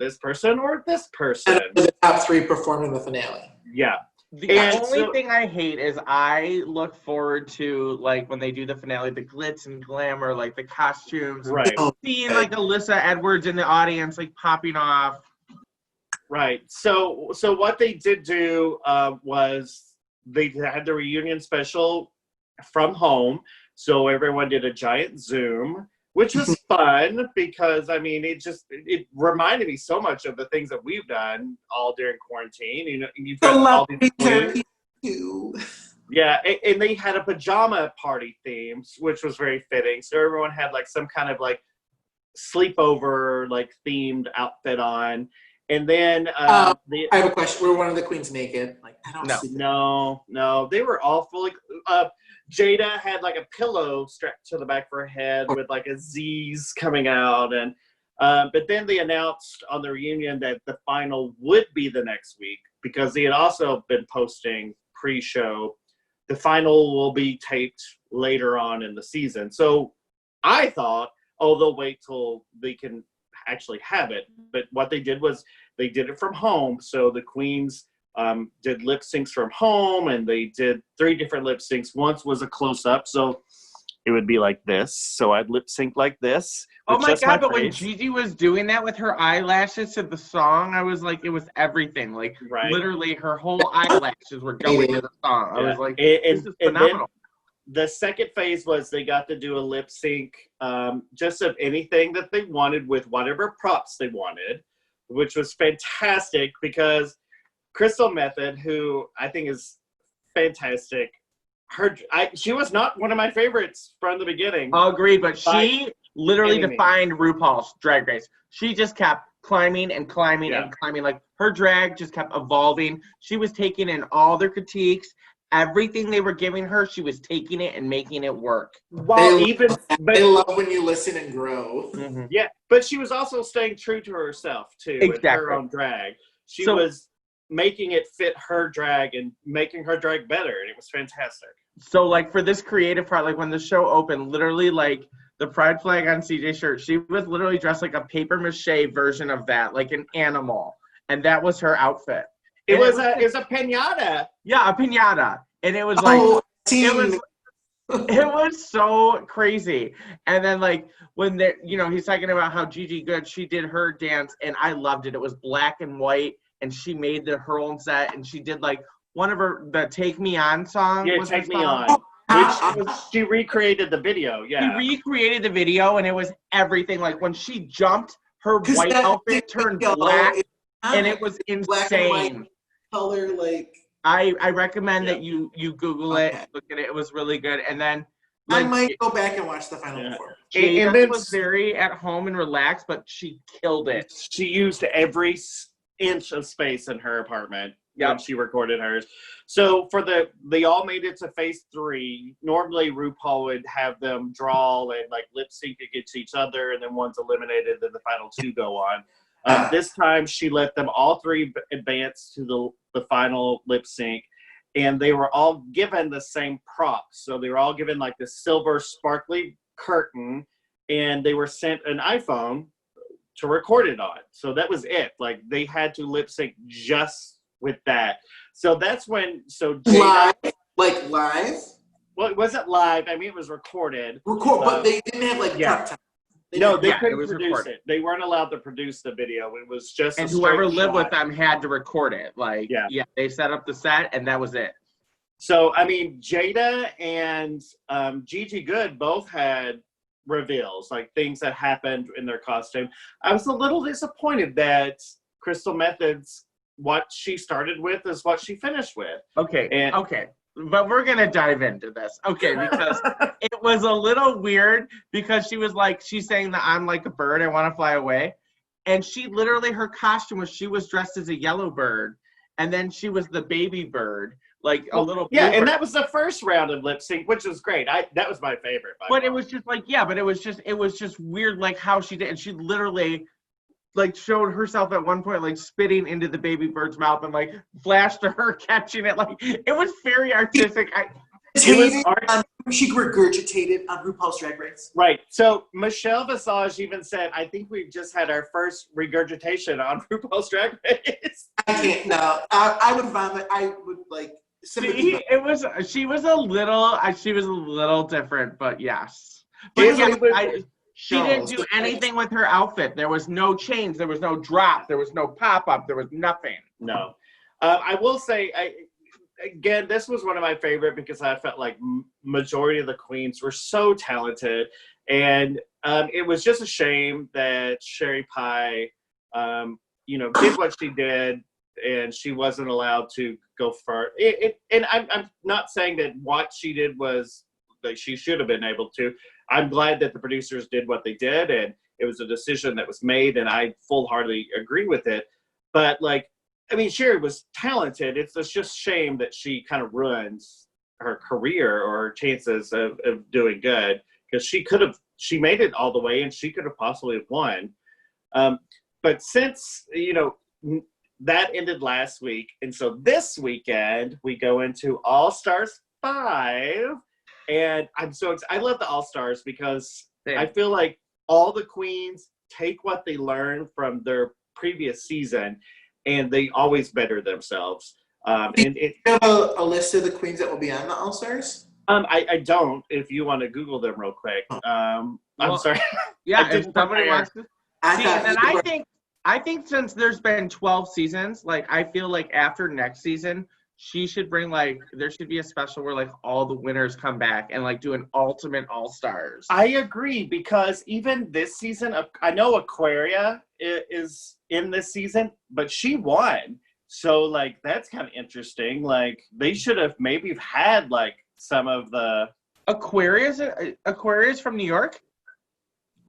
or this person? And the top 3 performed in the finale. Yeah. The only thing I hate is I look forward to, like, when they do the finale, the glitz and glamour, like the costumes, right? Seeing like Alyssa Edwards in the audience, like popping off. Right. So what they did do was they had the reunion special from home. So everyone did a giant Zoom, which was fun because, I mean, it reminded me so much of the things that we've done all during quarantine. You know, you've got all these too. Yeah, and they had a pajama party theme, which was very fitting. So everyone had like some kind of like sleepover, like themed outfit on. And then I have a question. Were one of the queens naked? Like, I don't see no, they were all fully. Jada had like a pillow strapped to the back of her head with like a Z's coming out, and but then they announced on the reunion that the final would be the next week because they had also been posting pre-show. The final will be taped later on in the season. So I thought, oh, they'll wait till they can actually have it. But what they did was they did it from home. So the queens did lip syncs from home, and they did 3 different lip syncs. Once was a close up, so it would be like this. So I'd lip sync like this. Oh my God, but when Gigi was doing that with her eyelashes to the song, I was like, it was everything. Like, literally, her whole eyelashes were going to the song. I was like, this is phenomenal. The second phase was they got to do a lip sync just of anything that they wanted with whatever props they wanted, which was fantastic because Crystal Method, who I think is fantastic, she was not one of my favorites from the beginning. Agreed, but she literally defined RuPaul's Drag Race. She just kept climbing and climbing and climbing. Like, her drag just kept evolving. She was taking in all their critiques. Everything they were giving her, she was taking it and making it work. They love when you listen and grow. Mm-hmm. Yeah, but she was also staying true to herself, too, with her own drag. She was making it fit her drag and making her drag better, and it was fantastic. So, like, for this creative part, like, when the show opened, literally, like, the pride flag on CJ's shirt, she was literally dressed like a paper mache version of that, like an animal, and that was her outfit. It was a piñata. Yeah, a piñata, and it was like it was so crazy. And then, like, when they, he's talking about how Gigi Good, she did her dance, and I loved it. It was black and white, and she made her own set, and she did like one of the "Take Me On" song. Yeah, "Take Me On." Which she recreated the video. Yeah, she recreated the video, and it was everything. Like, when she jumped, her white outfit turned black, and it was insane. Color, like, I recommend that you Google it, look at it. It was really good. And then, like, I might go back and watch the final before. Jada was very at home and relaxed, but she killed it. She used every inch of space in her apartment when she recorded hers. So they all made it to phase 3. Normally RuPaul would have them draw and like lip sync against each other, and then one's eliminated, then the final 2 go on. This time she let them all 3 advance to the final lip sync, and they were all given the same props. So they were all given like the silver sparkly curtain, and they were sent an iPhone to record it on. So that was it. Like, they had to lip sync just with that. So that's when Jada, live? Well, it wasn't live. I mean, it was recorded. But they didn't have like prep time. They couldn't produce it. They weren't allowed to produce the video. It was just and whoever lived with them had to record it. Like, they set up the set, and that was it. So, I mean, Jada and Gigi Good both had reveals, like things that happened in their costume. I was a little disappointed that Crystal Methods, what she started with is what she finished with. Okay. But we're going to dive into this. Okay, because it was a little weird because she was like, she's saying that I'm like a bird, I want to fly away. And she literally, her costume was, she was dressed as a yellow bird, and then she was the baby bird, like a little yeah, and bird. that was the first round of lip sync, which was great. That was my favorite. But it was just like, yeah, but it was just weird, like how she did, and she literally like showed herself at one point like spitting into the baby bird's mouth and like flashed to her catching it. Like it was very artistic. She regurgitated on RuPaul's Drag Race. Right. So Michelle Visage even said, "I think we've just had our first regurgitation on RuPaul's Drag Race." I can't. No, I would vomit. I would like. She was a little different, but yes. But yeah, she didn't do anything with her outfit. There was no change. There was no drop. There was no pop up. There was nothing. No. I will say, again, this was one of my favorite because I felt like majority of the queens were so talented, and it was just a shame that Sherry Pie, did what she did, and she wasn't allowed to go far. And I'm not saying that what she did was like she should have been able to. I'm glad that the producers did what they did, and it was a decision that was made, and I full-heartedly agree with it. But Sherry was talented. It's just shame that she kind of ruins her career or her chances of doing good, because she made it all the way, and she could have possibly have won. But since, that ended last week, and so this weekend we go into All Stars 5. And I'm so excited. I love the All-Stars because I feel like all the queens take what they learn from their previous season, and they always better themselves. Do you have a list of the queens that will be on the All-Stars? I don't. If you want to Google them real quick. I'm sorry. Yeah, if somebody wants to. I think since there's been 12 seasons, I feel like after next season, she should bring there should be a special where all the winners come back and do an ultimate All-Stars. I agree, because even this season, I know Aquaria is in this season, but she won. So that's kind of interesting. They should have maybe had some of the Aquarius from New York.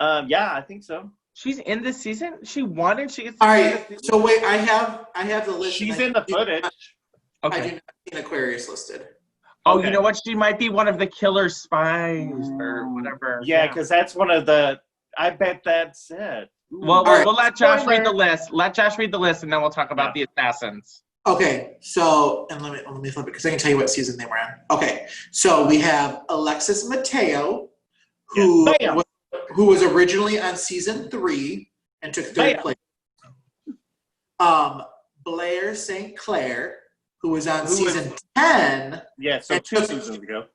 Yeah, I think so. She's in this season. She won, and she gets. All right. So wait, I have the list. She's in the footage. Okay. I do not see an Aquarius listed. Oh, okay. You know what? She might be one of the killer spies or whatever. Yeah, because that's one of the. I bet that's it. Well, we'll let Josh read the list. Let Josh read the list, and then we'll talk about the assassins. Okay, so and let me flip it because I can tell you what season they were on. Okay, so we have Alexis Mateo, who was originally on season 3 and took 3rd place. Blair St. Clair, who was on season 10. Yeah, so 2 seasons ago.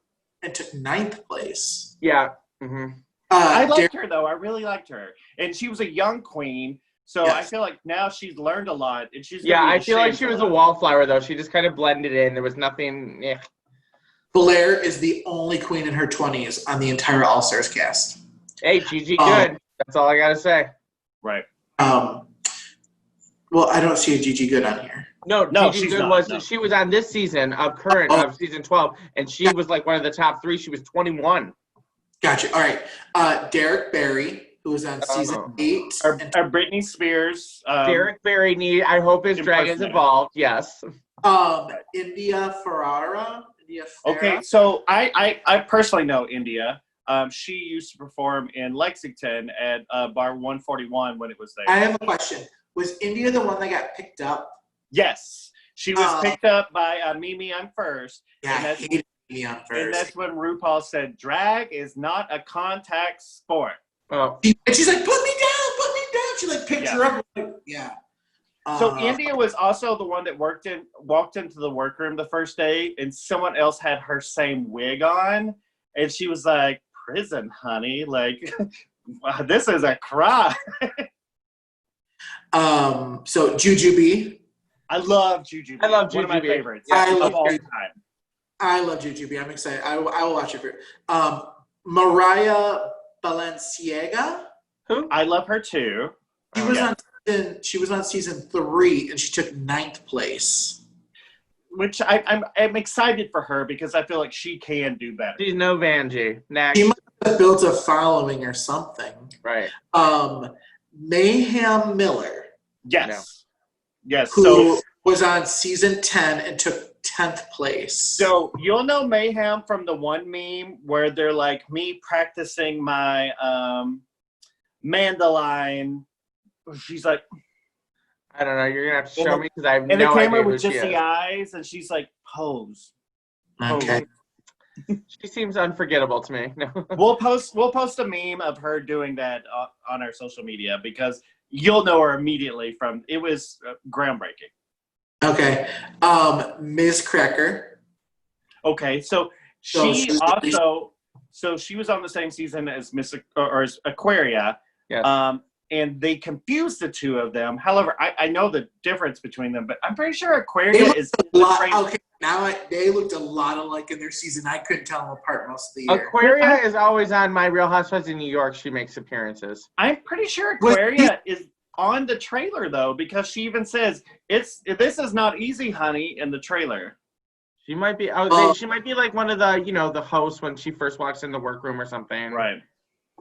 And took 9th place. Yeah. Mm-hmm. I liked her, though. I really liked her. And she was a young queen, so I feel like now she's learned a lot. And she's I feel like she was a wallflower, though. She just kind of blended in. There was nothing. Blair is the only queen in her 20s on the entire All-Stars cast. Hey, Gigi Good. That's all I got to say. Right. Well, I don't see a Gigi Good on here. No, Gigi Good she was on this season of season 12, and she was one of the top 3. She was 21. Gotcha. All right. Derek Barry, who was on season 8. Or Britney Spears. Derek Barry, I hope his dragon's evolved. Yes. India Ferrara. Okay, so I personally know India. She used to perform in Lexington at Bar 141 when it was there. I have a question. Was India the one that got picked up? Yes. She was picked up by Mimi on First. Yeah, I hated Mimi on First. And that's when RuPaul said, drag is not a contact sport. Oh. And she's like, put me down. She picked her up. Yeah. So India was also the one that walked into the workroom the first day, and someone else had her same wig on. And she was like, prison, honey. This is a crime. So Jujubee. I love Jujubee. I love Jujubee. One of my favorites. Of all time. I love Jujubee. I'm excited. I will watch it. Mariah Balenciaga. Who? I love her too. She was on season 3 and she took 9th place. Which I'm excited for her because I feel like she can do better. She's no Vanjie. Next. She must have built a following or something. Right. Mayhem Miller, Yes. Yes. who was on season 10 and took 10th place. So you'll know Mayhem from the one meme where they're like me practicing my mandolin. She's like, I don't know. You're gonna have to show me because I have and no the camera idea who with she just the is. eyes, and she's like, pose. Okay. She seems unforgettable to me. No. We'll post a meme of her doing that on our social media because you'll know her immediately from it was groundbreaking. Okay. Ms. Cracker. Okay, so she was on the same season as as Aquaria. Yes. And they confused the two of them. However, I know the difference between them, but I'm pretty sure Aquaria is Okay, now they looked a lot alike in their season. I couldn't tell them apart most of the year. Aquaria is always on My Real Housewives in New York. She makes appearances. I'm pretty sure Aquaria is on the trailer though, because she even says this is not easy, honey, in the trailer. She might be. She might be like one of the the hosts when she first walks in the workroom or something. Right.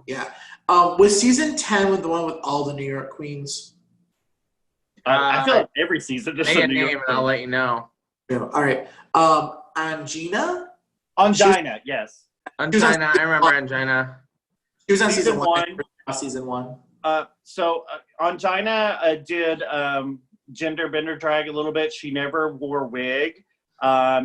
Yeah. Was season 10 with the one with all the New York queens? I feel like every season just Say a a New name York and I'll let you know. Yeah. All right. Angina? Angina, yes. Angina. I remember Angina. She was on Season one. Season 1. So Angina did gender bender drag a little bit. She never wore wig.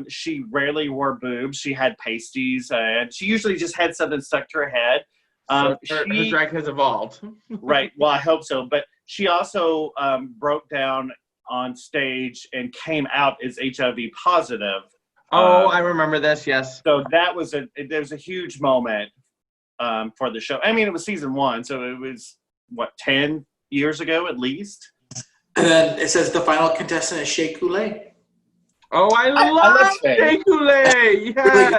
She rarely wore boobs. She had pasties, and she usually just had something stuck to her head. So her drag has evolved. Right. Well, I hope so. But she also broke down on stage and came out as HIV positive. Oh, I remember this. Yes. So there was a huge moment for the show. I mean, it was season 1, so it was 10 years ago at least. And then it says the final contestant is Shea Coulee. Oh, I love Shea Coulee. Yes.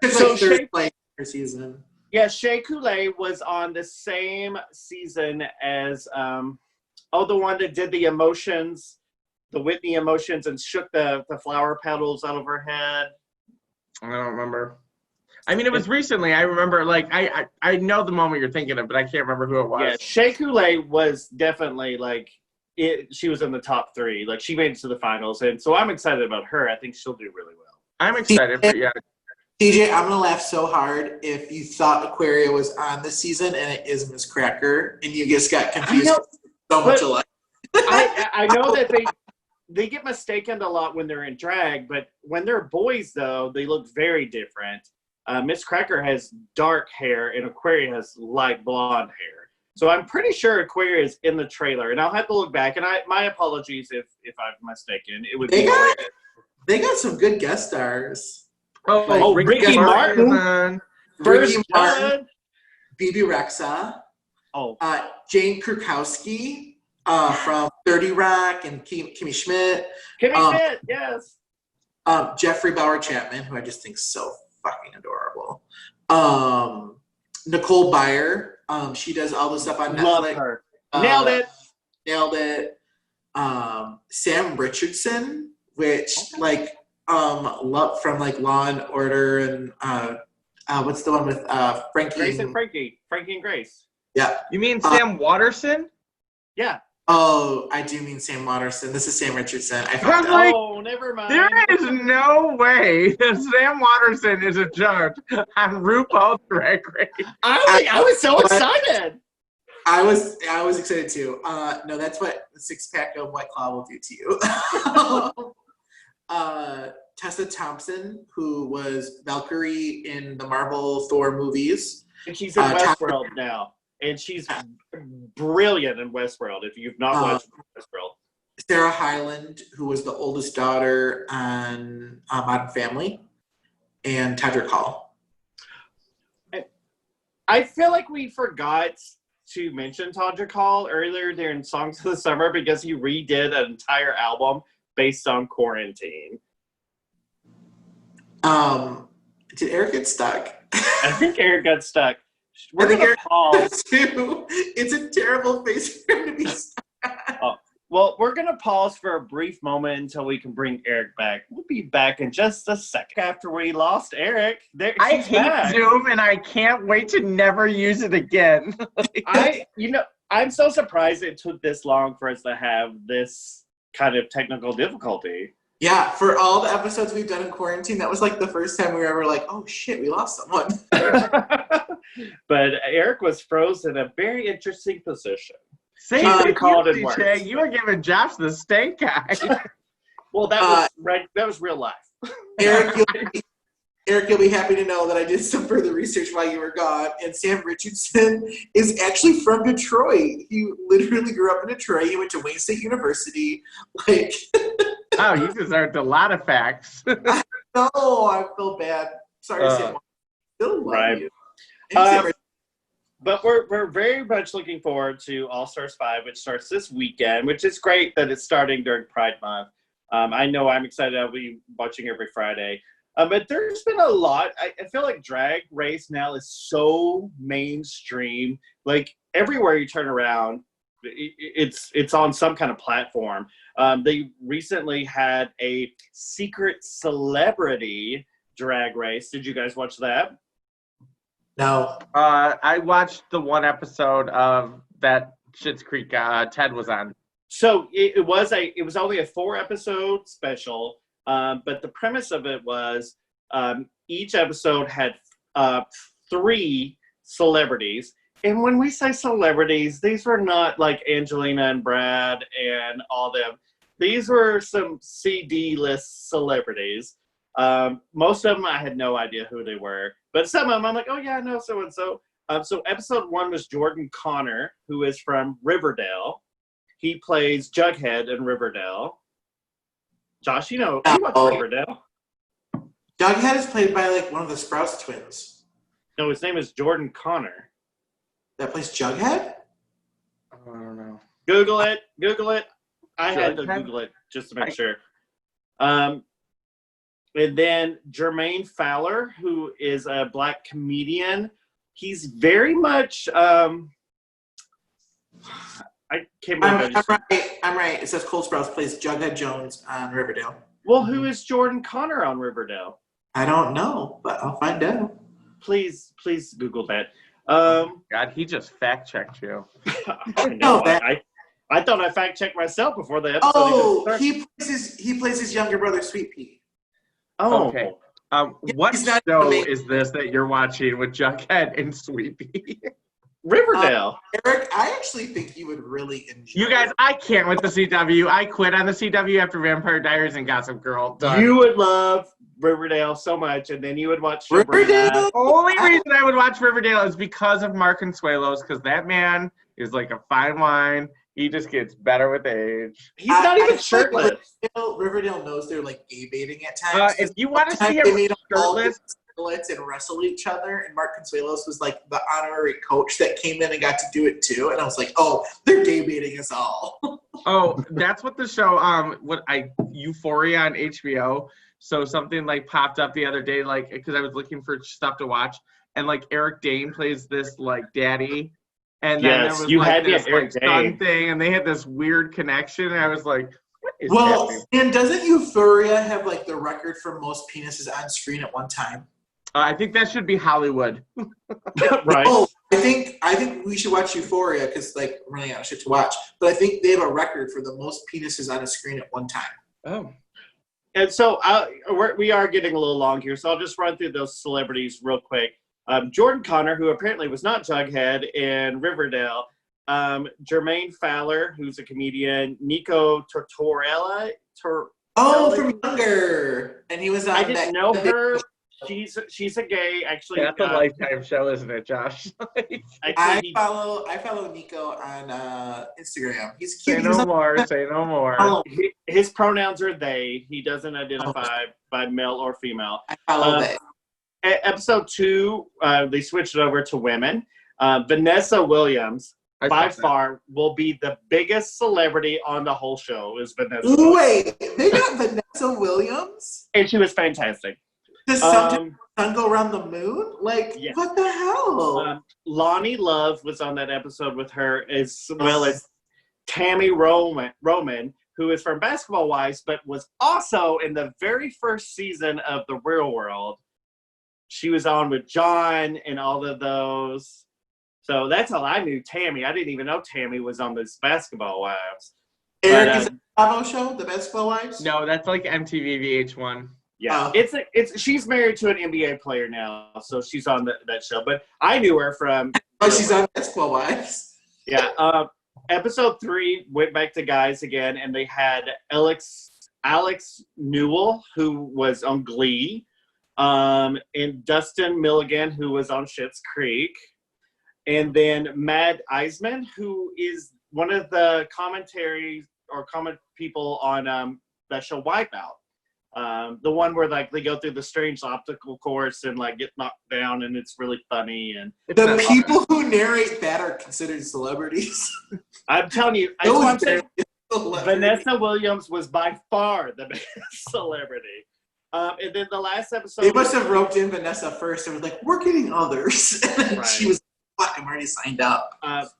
It's So like third place per season. Yeah, Shea Coulee was on the same season as the one that did the emotions, the Whitney emotions, and shook the flower petals out of her head. I don't remember. I mean, it was recently. I remember, like, I know the moment you're thinking of, but I can't remember who it was. Yeah, Shea Coulee was definitely like she was in the top 3. Like she made it to the finals, and so I'm excited about her. I think she'll do really well. I'm excited for TJ, I'm gonna laugh so hard if you thought Aquaria was on this season and it is Miss Cracker, and you just got confused. So much alike. I know that they get mistaken a lot when they're in drag, but when they're boys, though, they look very different. Miss Cracker has dark hair, and Aquaria has light blonde hair. So I'm pretty sure Aquaria is in the trailer, and I'll have to look back. And my apologies if I'm mistaken. It would be hilarious. They got some good guest stars. Ricky Martin. Ricky Martin. Bibi Rexa. Jane Krakowski from 30 Rock and Kimmy Schmidt. Kimmy Schmidt, yes. Jeffrey Bauer Chapman, who I just think is so fucking adorable. Nicole Byer. She does all the stuff on Netflix. Love her. Nailed it. Sam Richardson, which love from like Law and Order and what's the one with Frankie? Grace and Frankie. Frankie and Grace. Yeah. You mean Sam Watterson? Yeah. Oh, I do mean Sam Watterson. This is Sam Richardson. Oh, never mind. There is no way that Sam Watterson is a judge on RuPaul's Drag Race. I was so excited. I was excited too. No, that's what the 6-pack of White Claw will do to you. Tessa Thompson, who was Valkyrie in the Marvel Thor movies. And she's in Westworld now. And she's brilliant in Westworld, if you've not watched Westworld. Sarah Hyland, who was the oldest daughter on Modern Family. And Todrick Hall. I feel like we forgot to mention Todrick Hall earlier during Songs of the Summer because he redid an entire album based on quarantine. Did Eric get stuck? I think Eric got stuck. We're going to pause. Too. It's a terrible face for him to be stuck. Well, we're going to pause for a brief moment until we can bring Eric back. We'll be back in just a second after we lost Eric. I hate Zoom, and I can't wait to never use it again. I'm so surprised it took this long for us to have this kind of technical difficulty. Yeah, for all the episodes we've done in quarantine, that was like the first time we were ever like, oh shit, we lost someone. But Eric was frozen in a very interesting position. Same He with called you, it worse. DJ. You were giving Josh the stank eye. Well, that was real life. Eric, you'll be happy to know that I did some further research while you were gone, and Sam Richardson is actually from Detroit. He literally grew up in Detroit. He went to Wayne State University. Like, Oh, you deserved a lot of facts. no, I feel bad. Sorry, Sam. Still love Right. you. And But we're very much looking forward to All Stars 5, which starts this weekend, which is great that it's starting during Pride Month. I know I'm excited. I'll be watching every Friday. But there's been a lot. I feel like Drag Race now is so mainstream. Like everywhere you turn around, it's on some kind of platform. They recently had a secret celebrity Drag Race. Did you guys watch that? no. I watched the one episode of that Schitt's Creek Ted was on. So it was only a 4-episode special, but the premise of it was each episode had 3 celebrities. And when we say celebrities, these were not like Angelina and Brad and all them. These were some CD-list celebrities. Most of them I had no idea who they were, but some of them I'm like, oh yeah, I know so and so. So episode 1 was Jordan Connor, who is from Riverdale. He plays Jughead in Riverdale. Josh, you watch Riverdale. Jughead is played by like one of the Sprouse twins. No, his name is Jordan Connor. That plays Jughead? I don't know. Google it. I had to Jughead? Google it just to make sure. And then Jermaine Fowler, who is a Black comedian. He's very much I can't remember. I'm right. It says Cole Sprouse plays Jughead Jones on Riverdale. Well, who is Jordan Connor on Riverdale? I don't know, but I'll find out. Please Google that. God, he just fact-checked you. I know. I thought I fact-checked myself before the episode. Oh, he plays his younger brother, Sweet Pea. Oh, Okay. What he's not show amazing. is this that you're watching with Jughead and Sweet Pea? Riverdale. Eric, I actually think you would really enjoy You guys, I can't with the CW. I quit on the CW after Vampire Diaries and Gossip Girl. Done. You would love Riverdale so much, and then you would watch Riverdale? The only reason I would watch Riverdale is because of Mark Consuelos, because that man is like a fine wine. He just gets better with age. He's not even I shirtless. Riverdale knows they're like gay baiting at times. If you want to see they him made them all shirtless, and wrestle each other, and Mark Consuelos was like the honorary coach that came in and got to do it too. And I was like, oh, they're gay baiting us all. oh, that's what the show Euphoria on HBO. So something like popped up the other day, like because I was looking for stuff to watch, and like Eric Dane plays this like daddy, and then Yes, there was you like had this Eric like Dane. son thing, and they had this weird connection, and I was like, what is Well, happening? and doesn't Euphoria have like the record for most penises on screen at one time? I think that should be Hollywood. Right. Oh, I think we should watch Euphoria because like we're running out of shit to watch. But I think they have a record for the most penises on a screen at one time. Oh. And so we are getting a little long here, so I'll just run through those celebrities real quick. Jordan Connor, who apparently was not Jughead in Riverdale. Jermaine Fowler, who's a comedian. Nico Tortorella. From Younger, and he was on. I didn't know her. She's a gay, actually. That's a Lifetime show, isn't it, Josh? I follow Nico on Instagram. He's cute. Say no more. His pronouns are they. He doesn't identify by male or female. I follow that. Episode 2, they switched it over to women. Vanessa Williams, by far, will be the biggest celebrity on the whole show. Is Vanessa? Wait, they got Vanessa Williams? And she was fantastic. Does sun go around the moon? Like, Yeah. what the hell? Lonnie Love was on that episode with her, as well as Tammy Roman, who is from Basketball Wives, but was also in the very first season of The Real World. She was on with John and all of those. So that's how I knew Tammy. I didn't even know Tammy was on this Basketball Wives. Eric, is it a Bravo show, The Basketball Wives? No, that's like MTV VH1. Yeah, it's she's married to an NBA player now, so she's on that show. But I knew her from. Oh, she's on Basketball Wives. Yeah, episode 3 went back to guys again, and they had Alex Newell, who was on Glee, and Dustin Milligan, who was on Schitt's Creek, and then Matt Eisman, who is one of the comment people on that show Wipeout. The one where like they go through the strange obstacle course and like get knocked down, and it's really funny. And the people who narrate that are considered celebrities. I'm telling you, Vanessa Williams was by far the best celebrity. And then the last episode, they must have roped in Vanessa first and was like, "We're getting others." And then she was, "Fuck, I'm already signed up."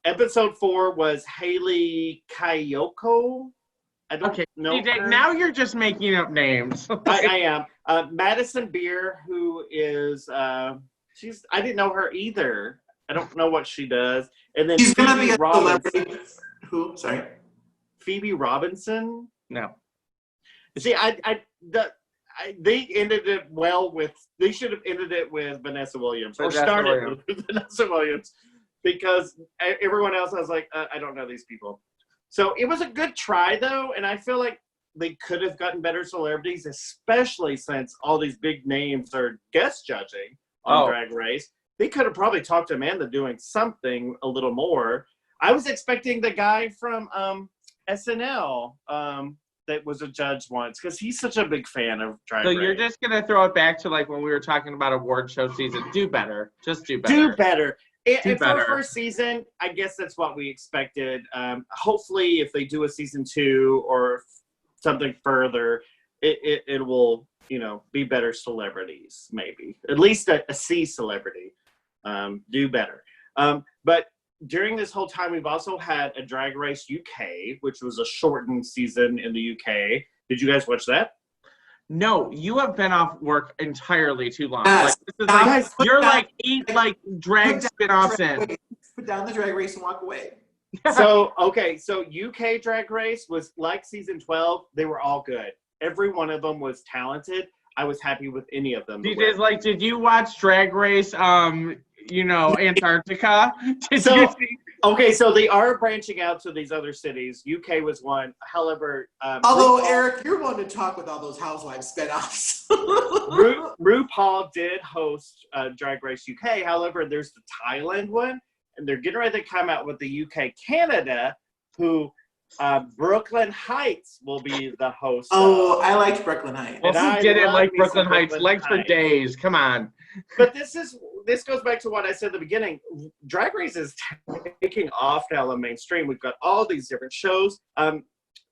Episode 4 was Haley Kayoko. I don't know. DJ, now you're just making up names. I am. Madison Beer, who is I didn't know her either. I don't know what she does. And then she's Phoebe gonna be a Robinson. celebrity. Who? Sorry. Phoebe Robinson. No. See, they ended it well with. They should have ended it with Vanessa Williams or started with Vanessa Williams, because everyone else I was like, I don't know these people. So it was a good try, though, and I feel like they could have gotten better celebrities, especially since all these big names are guest judging on Drag Race. They could have probably talked to Amanda doing something a little more. I was expecting the guy from SNL that was a judge once, because he's such a big fan of Drag Race. So you're just going to throw it back to like when we were talking about award show season. Do better. Just do better. Do better. And for first season, I guess that's what we expected. Hopefully, if they do a season 2 or something further, it will, be better celebrities, maybe. At least a C celebrity. Do better. But during this whole time, we've also had a Drag Race UK, which was a shortened season in the UK. Did you guys watch that? No, you have been off work entirely too long. Yes. You're like 8 drag spin-offs in. Put down the Drag Race and walk away. So UK Drag Race was like season 12. They were all good. Every one of them was talented. I was happy with any of them. DJ's did you watch Drag Race, Antarctica? So they are branching out to these other cities. UK was one. However, although Eric, you're one to talk with all those Housewives spinoffs. RuPaul did host Drag Race UK. However, there's the Thailand one, and they're getting ready to come out with the UK Canada, who Brooklyn Heights will be the host. Oh, I liked Brooklyn Heights. Well, who didn't like Brooklyn Heights? Legs for days. Come on. But this goes back to what I said at the beginning. Drag Race is taking off now in mainstream. We've got all these different shows.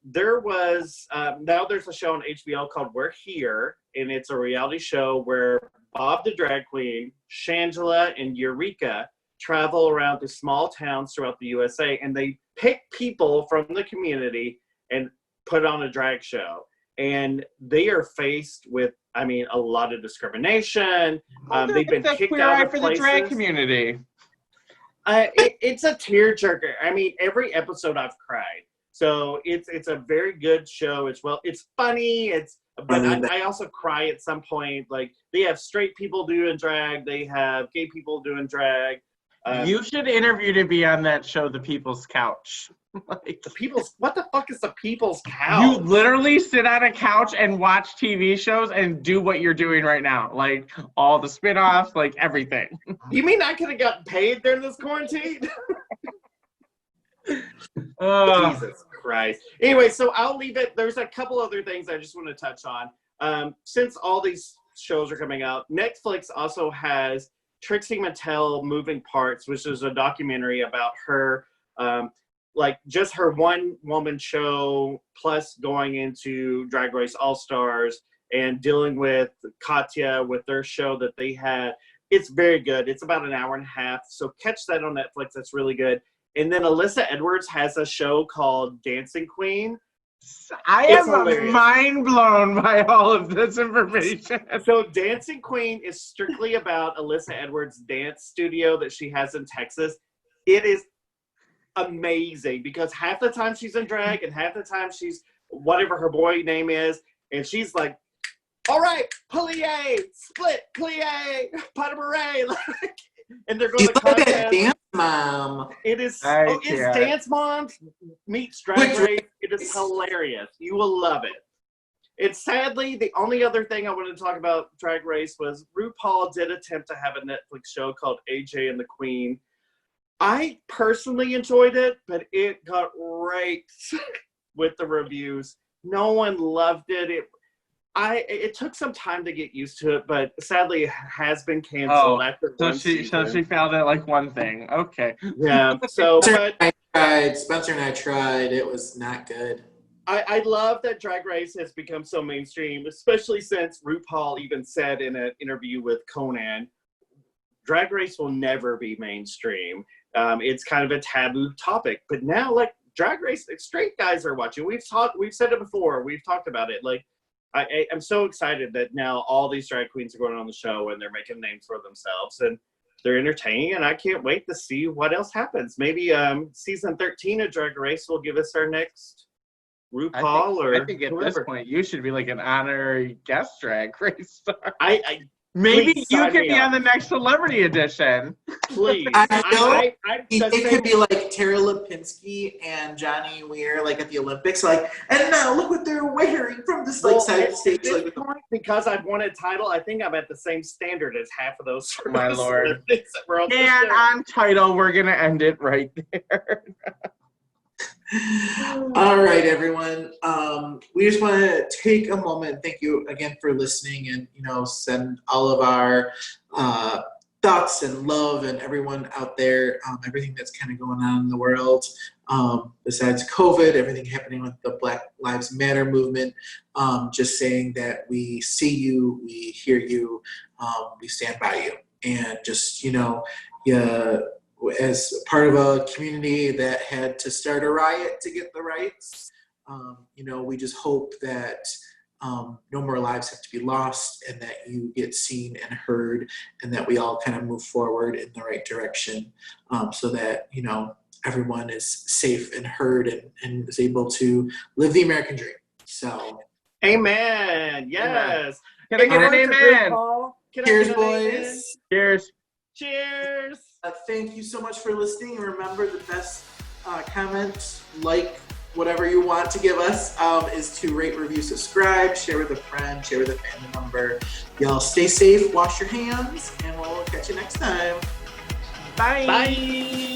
There was now there's a show on HBO called We're Here, and it's a reality show where Bob the Drag Queen, Shangela, and Eureka travel around to small towns throughout the USA, and they pick people from the community and put on a drag show. And they are faced with, a lot of discrimination. They've been kicked out of for places. The drag community. It's a tearjerker. Every episode I've cried. So it's a very good show. It's funny. But I also cry at some point. Like, they have straight people doing drag. They have gay people doing drag. You should interview to be on that show, The People's Couch. What the fuck is The People's Couch? You literally sit on a couch and watch TV shows and do what you're doing right now. Like, all the spin-offs, everything. You mean I could have gotten paid during this quarantine? Jesus Christ. Anyway, so I'll leave it. There's a couple other things I just want to touch on. Since all these shows are coming out, Netflix also has Trixie Mattel Moving Parts, which is a documentary about her, just her one-woman show, plus going into Drag Race All-Stars and dealing with Katya with their show that they had. It's very good. It's about an hour and a half, so catch that on Netflix. That's really good. And then Alyssa Edwards has a show called Dancing Queen. I am mind blown by all of this information. So Dancing Queen is strictly about Alyssa Edwards' dance studio that she has in Texas. It is amazing because half the time she's in drag and half the time she's whatever her boy name is, and she's like, all right, plie, split, plie, pas de bourrée, like, and they're going You to look at that contest. Dance Mom. It is I it's can't. Dance Moms meets Drag Race. It is hilarious. You will love it. It's sadly the only other thing I wanted to talk about Drag Race was RuPaul did attempt to have a Netflix show called AJ and the Queen. I personally enjoyed it, but it got raked with the reviews. No one loved it. It took some time to get used to it, but sadly it has been canceled after one season. So she found it like one thing. Okay. Yeah. So, but Spencer and I tried. It was not good. I love that Drag Race has become so mainstream, especially since RuPaul even said in an interview with Conan, Drag Race will never be mainstream. It's kind of a taboo topic, but now like Drag Race, straight guys are watching. We've said it before. We've talked about it. Like I'm so excited that now all these drag queens are going on the show and they're making names for themselves and they're entertaining. And I can't wait to see what else happens. Maybe season 13 of Drag Race will give us our next RuPaul I think at this point you should be like an honorary guest Drag Race star. Maybe Please you sign could me be up. on the next celebrity edition. Please. It could be like Tara Lipinski and Johnny Weir, like at the Olympics, like, and now look what they're wearing from this like side stage. At this Like, point, because I've won a title, I think I'm at the same standard as half of those. My lord. that were on the And show. on title, we're gonna end it right there. all right, everyone. We just want to take a moment. Thank you again for listening, and send all of our thoughts and love and everyone out there. Everything that's kind of going on in the world, besides COVID, everything happening with the Black Lives Matter movement. Just saying that we see you, we hear you, we stand by you, and just as part of a community that had to start a riot to get the rights, we just hope that no more lives have to be lost and that you get seen and heard and that we all kind of move forward in the right direction, so that, everyone is safe and heard and is able to live the American dream. So, Amen. Yes. Can I get an amen? cheers, boys. Cheers. Cheers. Thank you so much for listening. Remember, the best comment, like, whatever you want to give us, is to rate, review, subscribe, share with a friend, share with a family member. Y'all stay safe, wash your hands, and we'll catch you next time. Bye. Bye.